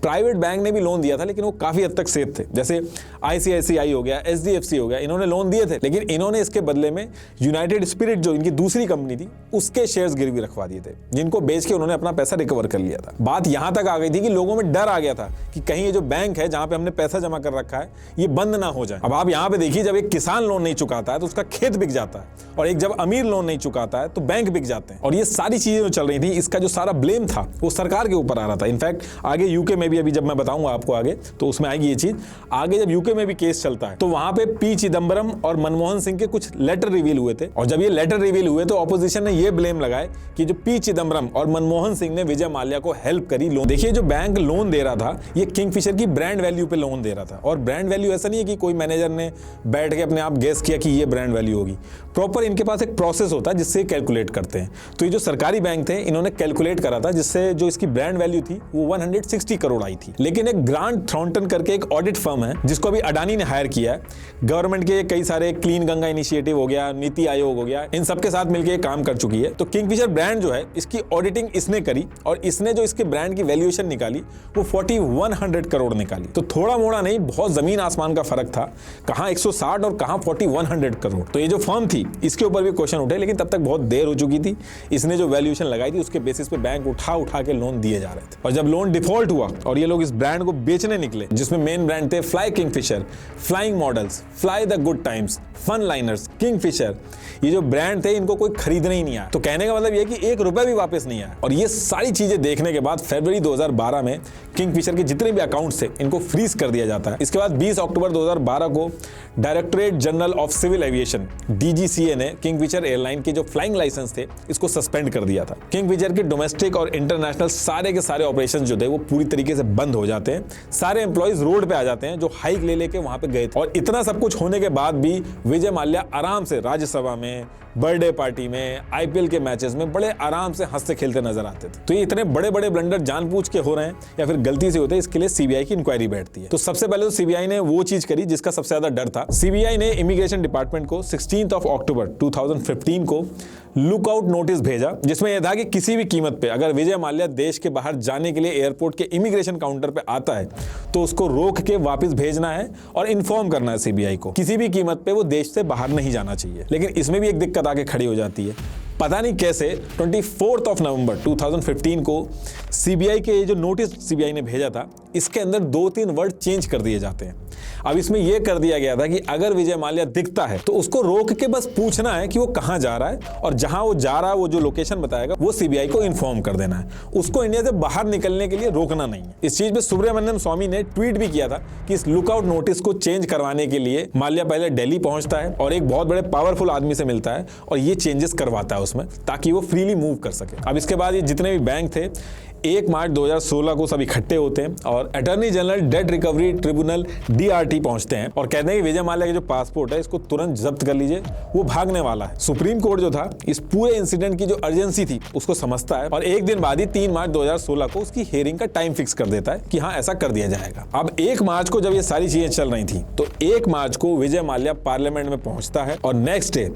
प्राइवेट बैंक ने भी लोन दिया था, लेकिन वो काफी हद तक सेफ थे। जैसे आईसीआईसीआई हो गया, एचडीएफसी हो गया, इन्होंने लोन दिए थे, लेकिन इन्होंने इसके बदले में यूनाइटेड स्पिरिट जो इनकी दूसरी कंपनी थी उसके शेयर्स गिरवी रखवा दिए थे, जिनको बेच के उन्होंने अपना पैसा रिकवर कर लिया था। बात यहां तक आ गई थी कि लोगों में डर आ गया था कि कहीं ये जो बैंक है जहां पे हमने पैसा जमा कर रखा है ये बंद ना हो जाए। अब आप यहां पे देखिए, जब एक किसान लोन नहीं चुकाता है तो उसका खेत बिक जाता है, और एक जब अमीर लोन नहीं चुकाता है तो बैंक बिक जाते हैं। और ये सारी चीजें जो चल रही थी, इसका जो सारा ब्लेम था वो सरकार के ऊपर आ रहा था। इनफैक्ट आगे यूके में भी, अभी जब मैं बताऊंगा आपको आगे तो उसमें आएगी ये चीज। आगे जब यूके में भी केस चलता है तो वहां पे पी चिदंबरम और मनमोहन सिंह के कुछ लेटर रिवील हुए थे। और जब ये लेटर रिवील हुए तो ऑपोजिशन ने ये ब्लेम लगाए कि जो पी चिदंबरम और मनमोहन सिंह ने विजय माल्या को हेल्प करी लोन। देखिए, जो बैंक लोन दे रहा था ये किंगफिशर की ब्रांड वैल्यू पे लोन दे रहा था। और ब्रांड वैल्यू ऐसा नहीं है कि कोई मैनेजर ने बैठ के अपने आप गेस किया कि ये ब्रांड वैल्यू होगी। प्रॉपर इनके पास एक प्रोसेस होता है जिससे कैलकुलेट करते हैं। तो ये जो सरकारी बैंक थे इन्होंने कैलकुलेट करा था, जिससे जो इसकी ब्रांड वैल्यू थी वो 160 करोड़ आई थी। लेकिन एक ग्रांट थॉर्नटन करके एक ऑडिट फर्म है जिसको अभी अडानी ने हायर किया है। गवर्नमेंट के कई सारे क्लीन गंगा इनिशिएटिव हो गया, नीति आयोग हो गया, इन सबके साथ मिलकर काम कर चुकी है। तो किंगफिशर ब्रांड जो है इसकी ऑडिटिंग इसने करी और इसने जो इसके ब्रांड की वैल्यूएशन निकाली वो 4100 करोड़ निकाली। तो थोड़ा मोड़ा नहीं, बहुत जमीन आसमान का फर्क था, कहां 160 और कहां 4100 करोड़। तो ये जो फर्म थी इसके ऊपर भी क्वेश्चन उठे, लेकिन तब तक बहुत देर हो चुकी थी। इसने जो वैल्यूएशन लगाई थी उसके बेसिस पे बैंक उठा के लोन दिए जा रहे थे। और जब लोन डिफॉल्ट हुआ और ये लोग इस ब्रांड को बेचने निकले, जिसमें मेन ब्रांड थे fly Kingfisher, flying models, fly the good times, fun liners, Kingfisher, ये जो ब्रांड थे इनको कोई खरीदने ही नहीं आया। तो कहने का मतलब ये कि 1 रुपया भी वापस नहीं आया। और ये सारी चीजें देखने के बाद फरवरी 2012 में किंगफिशर के जितने भी अकाउंट्स थे इनको फ्रीज कर दिया जाता है। इसके बाद 20 अक्टूबर 2012 को directorate general of civil aviation DGCA ने किंगफिशर एयरलाइन के जो फ्लाइंग लाइसेंस थे इसको सस्पेंड कर दिया था। किंगफिशर के डोमेस्टिक और इंटरनेशनल सारे के सारे ऑपरेशन जो थे वो पूरी तरीके से बंद हो जाते हैं। सारे एम्प्लॉइज रोड पे आ जाते हैं जो हाइक ले लेके वहां पे गए थे। और इतना सब कुछ होने के बाद भी विजय माल्या आराम से राज्यसभा में, बर्थडे पार्टी में, आईपीएल के मैचेस में बड़े आराम से हंसते खेलते नजर आते थे। तो ये इतने बड़े बड़े ब्लंडर जानबूझ के हो रहे हैं या फिर गलती से होते हैं, इसके लिए सीबीआई की इंक्वायरी बैठती है। तो सबसे पहले तो सीबीआई ने वो चीज करी जिसका सबसे ज्यादा डर था। सीबीआई ने इमिग्रेशन डिपार्टमेंट को 16 अक्टूबर 2015 को लुकआउट नोटिस भेजा, जिसमें यह था कि किसी भी कीमत पे अगर विजय माल्या देश के बाहर जाने के लिए एयरपोर्ट के इमिग्रेशन काउंटर पे आता है तो उसको रोक के वापस भेजना है और इन्फॉर्म करना है सीबीआई को। किसी भी कीमत पे वो देश से बाहर नहीं जाना चाहिए। लेकिन इसमें भी एक दिक्कत आके खड़ी हो जाती है। पता नहीं कैसे 24 नवंबर 2015 को सीबीआई के जो नोटिस सीबीआई ने भेजा था, इसके अंदर 2-3 वर्ड चेंज कर दिए जाते हैं। अब इसमें यह कर दिया गया था कि अगर विजय माल्या दिखता है तो उसको रोक के बस पूछना है कि वो कहां जा रहा है, और जहां वो जा रहा है वो जो लोकेशन बताएगा वो सीबीआई को इन्फॉर्म कर देना है। उसको इंडिया से बाहर निकलने के लिए रोकना नहीं है। इस चीज पे सुब्रमण्यम स्वामी ने ट्वीट भी किया था कि इस लुकआउट नोटिस को चेंज करवाने के लिए माल्या पहले दिल्ली पहुंचता है और एक बहुत बड़े पावरफुल आदमी से मिलता है और ये चेंजेस करवाता है उसमें, ताकि वो फ्रीली मूव कर सके। अब इसके बाद ये जितने भी बैंक थे 1 मार्च 2016 को सब इकट्ठे होते हैं और attorney general date recovery tribunal DRT पहुंचते हैं और कहते हैं कि विजय माल्या का जो पासपोर्ट है इसको तुरंत जब्त कर लीजिए, वो भागने वाला है। सुप्रीम कोर्ट जो था इस पूरे इंसिडेंट की जो अर्जेंसी थी उसको समझता है और एक दिन बाद ही 3 मार्च 2016 को उसकी हियरिंग का टाइम फिक्स कर देता है कि हाँ ऐसा कर दिया जाएगा। अब 1 मार्च को जब ये सारी चीजें चल रही थी तो 1 मार्च को विजय माल्या पार्लियामेंट में पहुंचता है और नेक्स्ट डे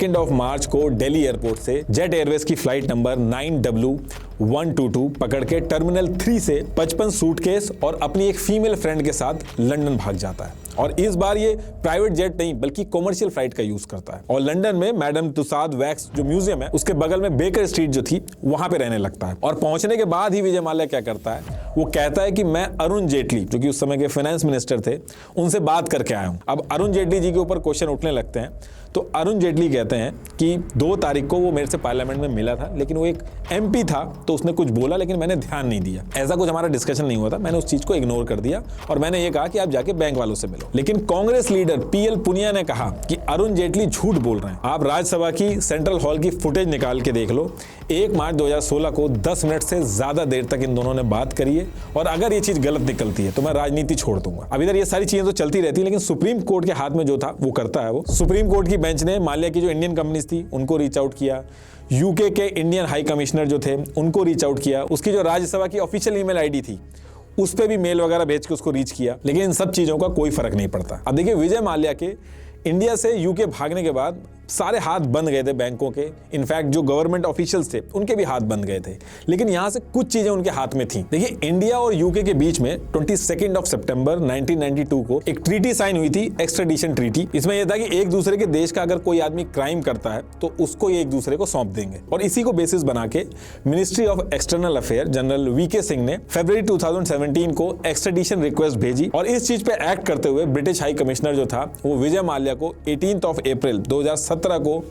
2 मार्च को दिल्ली एयरपोर्ट से जेट एयरवेज की फ्लाइट नंबर 9W122 पकड़ के टर्मिनल 3 से 55 सूटकेस और अपनी एक फीमेल फ्रेंड के साथ लंदन भाग जाता है। और इस बार ये प्राइवेट जेट नहीं बल्कि कॉमर्शियल फ्लाइट का यूज करता है और लंदन में मैडम तुसाद वैक्स जो म्यूजियम है उसके बगल में बेकर स्ट्रीट जो थी वहां पे रहने लगता है। और पहुंचने के बाद ही विजय माल्या क्या करता है, वो कहता है कि मैं अरुण जेटली जो कि उस समय के फाइनेंस मिनिस्टर थे उनसे बात करके आया हूं। अब अरुण जेटली जी के ऊपर क्वेश्चन उठने लगते हैं तो अरुण जेटली कहते हैं कि 2 तारीख को वो मेरे से पार्लियामेंट में मिला था, लेकिन वो एक MP था तो उसने कुछ बोला लेकिन मैंने ध्यान नहीं दिया, ऐसा कुछ हमारा डिस्कशन नहीं हुआ था, मैंने उस चीज को इग्नोर कर दिया और मैंने ये कहा कि आप जाके बैंक वालों से मिलो। लेकिन कांग्रेस लीडर PL पुनिया ने कहा कि अरुण जेटली झूठ बोल रहे हैं, आप राज्यसभा की सेंट्रल हॉल की फुटेज निकाल के देख लो। 1 मार्च 2016 को 10 मिनट से ज्यादा देर तक इन दोनों ने बात करी है और अगर ये चीज गलत निकलती है तो मैं राजनीति छोड़ दूंगा। अब इधर ये सारी चीजें तो चलती रहती है, लेकिन सुप्रीम कोर्ट के हाथ में जो था वो करता है। वो सुप्रीम कोर्ट की बेंच ने माल्या की जो इंडियन कंपनीज थी उनको रीच आउट किया, यूके के इंडियन हाई कमिश्नर जो थे उनको रीच आउट किया, उसकी जो राज्यसभा की ऑफिशियल ईमेल आईडी थी उस पे भी मेल वगैरह भेज के उसको रीच किया, लेकिन इन सब चीजों का कोई फर्क नहीं पड़ता। अब देखिए विजय माल्या के इंडिया से यूके भागने के बाद सारे हाथ बंद गए थे बैंकों के, इनफैक्ट जो गवर्नमेंट ऑफिशियल्स थे उनके भी हाथ बंद गए थे, लेकिन यहां से कुछ चीजें उनके हाथ में थी। देखिए इंडिया और यूके के बीच में 22 सितंबर 1992 को एक ट्रीटी साइन हुई थी, एक्सट्रेडिशन ट्रीटी। इसमें यह था कि एक दूसरे के देश का अगर कोई आदमी क्राइम करता है तो उसको ये एक दूसरे को सौंप देंगे और इसी को बेसिस बना के ministry of external affair general VK Singh ने फरवरी 2017 को एक्सट्रेडिशन रिक्वेस्ट भेजी और इस चीज पे एक्ट करते हुए ब्रिटिश हाई कमिश्नर जो था वो विजय माल्या को 18 अप्रैल 2017 को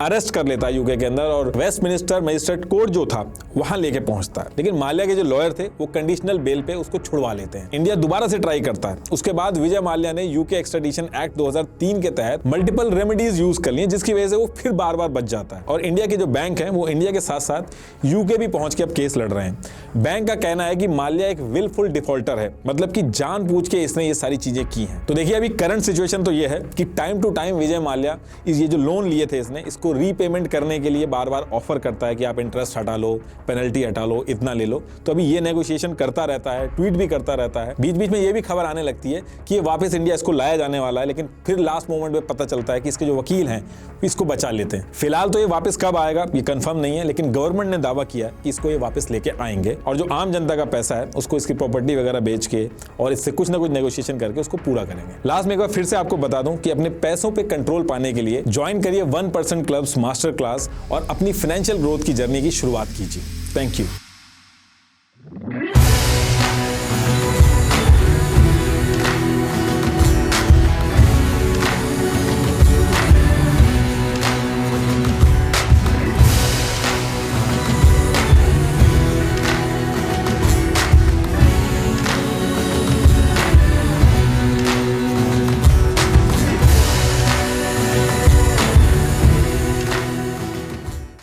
अरेस्ट कर लेता है यूके के अंदर और वेस्टमिनिस्टर मजिस्ट्रेट कोर्ट जो था वहां लेके पहुंचता है। लेकिन माल्या के जो लॉयर थे वो कंडीशनल बेल पे उसको छुड़वा लेते हैं। इंडिया दोबारा से ट्राई करता है। उसके बाद विजय माल्या ने यूके एक्सट्रेडिशन एक्ट 2003 के तहत मल्टीपल रेमेडीज यूज कर ली, जिसकी वजह से वो फिर बार बार बच जाता है और इंडिया के जो बैंक है वो इंडिया के साथ साथ यूके भी पहुंच के अब केस लड़ रहे हैं। बैंक का कहना है कि माल्या एक विलफुल डिफॉल्टर है, मतलब कि जानबूझ के इसने ये सारी चीजें की हैं। तो देखिए अभी करंट सिचुएशन तो ये है कि time to time Vijay Mallya ये जो लोन लिए थे इसने इसको रीपेमेंट करने के लिए बार बार ऑफर करता है कि आप इंटरेस्ट हटा लो, पेनल्टी हटा लो, इतना ले लो। तो अभी ये नेगोशिएशन करता रहता है, ट्वीट भी करता रहता है। बीच बीच में ये भी खबर आने लगती है कि ये वापस इंडिया इसको लाया जाने वाला है, लेकिन फिर लास्ट मोमेंट में पता चलता है कि इसके जो वकील हैं इसको बचा लेते हैं। फिलहाल तो ये वापस कब आएगा ये कंफर्म नहीं है, लेकिन गवर्नमेंट ने दावा किया कि इसको ये वापस लेके आएंगे और जो आम जनता का पैसा है उसको इसकी प्रॉपर्टी वगैरह बेच के और इससे कुछ ना कुछ नेगोशिएशन करके उसको पूरा करेंगे। लास्ट में एक बार फिर से आपको बता दूं कि अपने पैसों पे कंट्रोल पाने के लिए ज्वाइन करिए 1% क्लब्स मास्टर क्लास और अपनी फाइनेंशियल ग्रोथ की जर्नी की शुरुआत कीजिए। Thank you.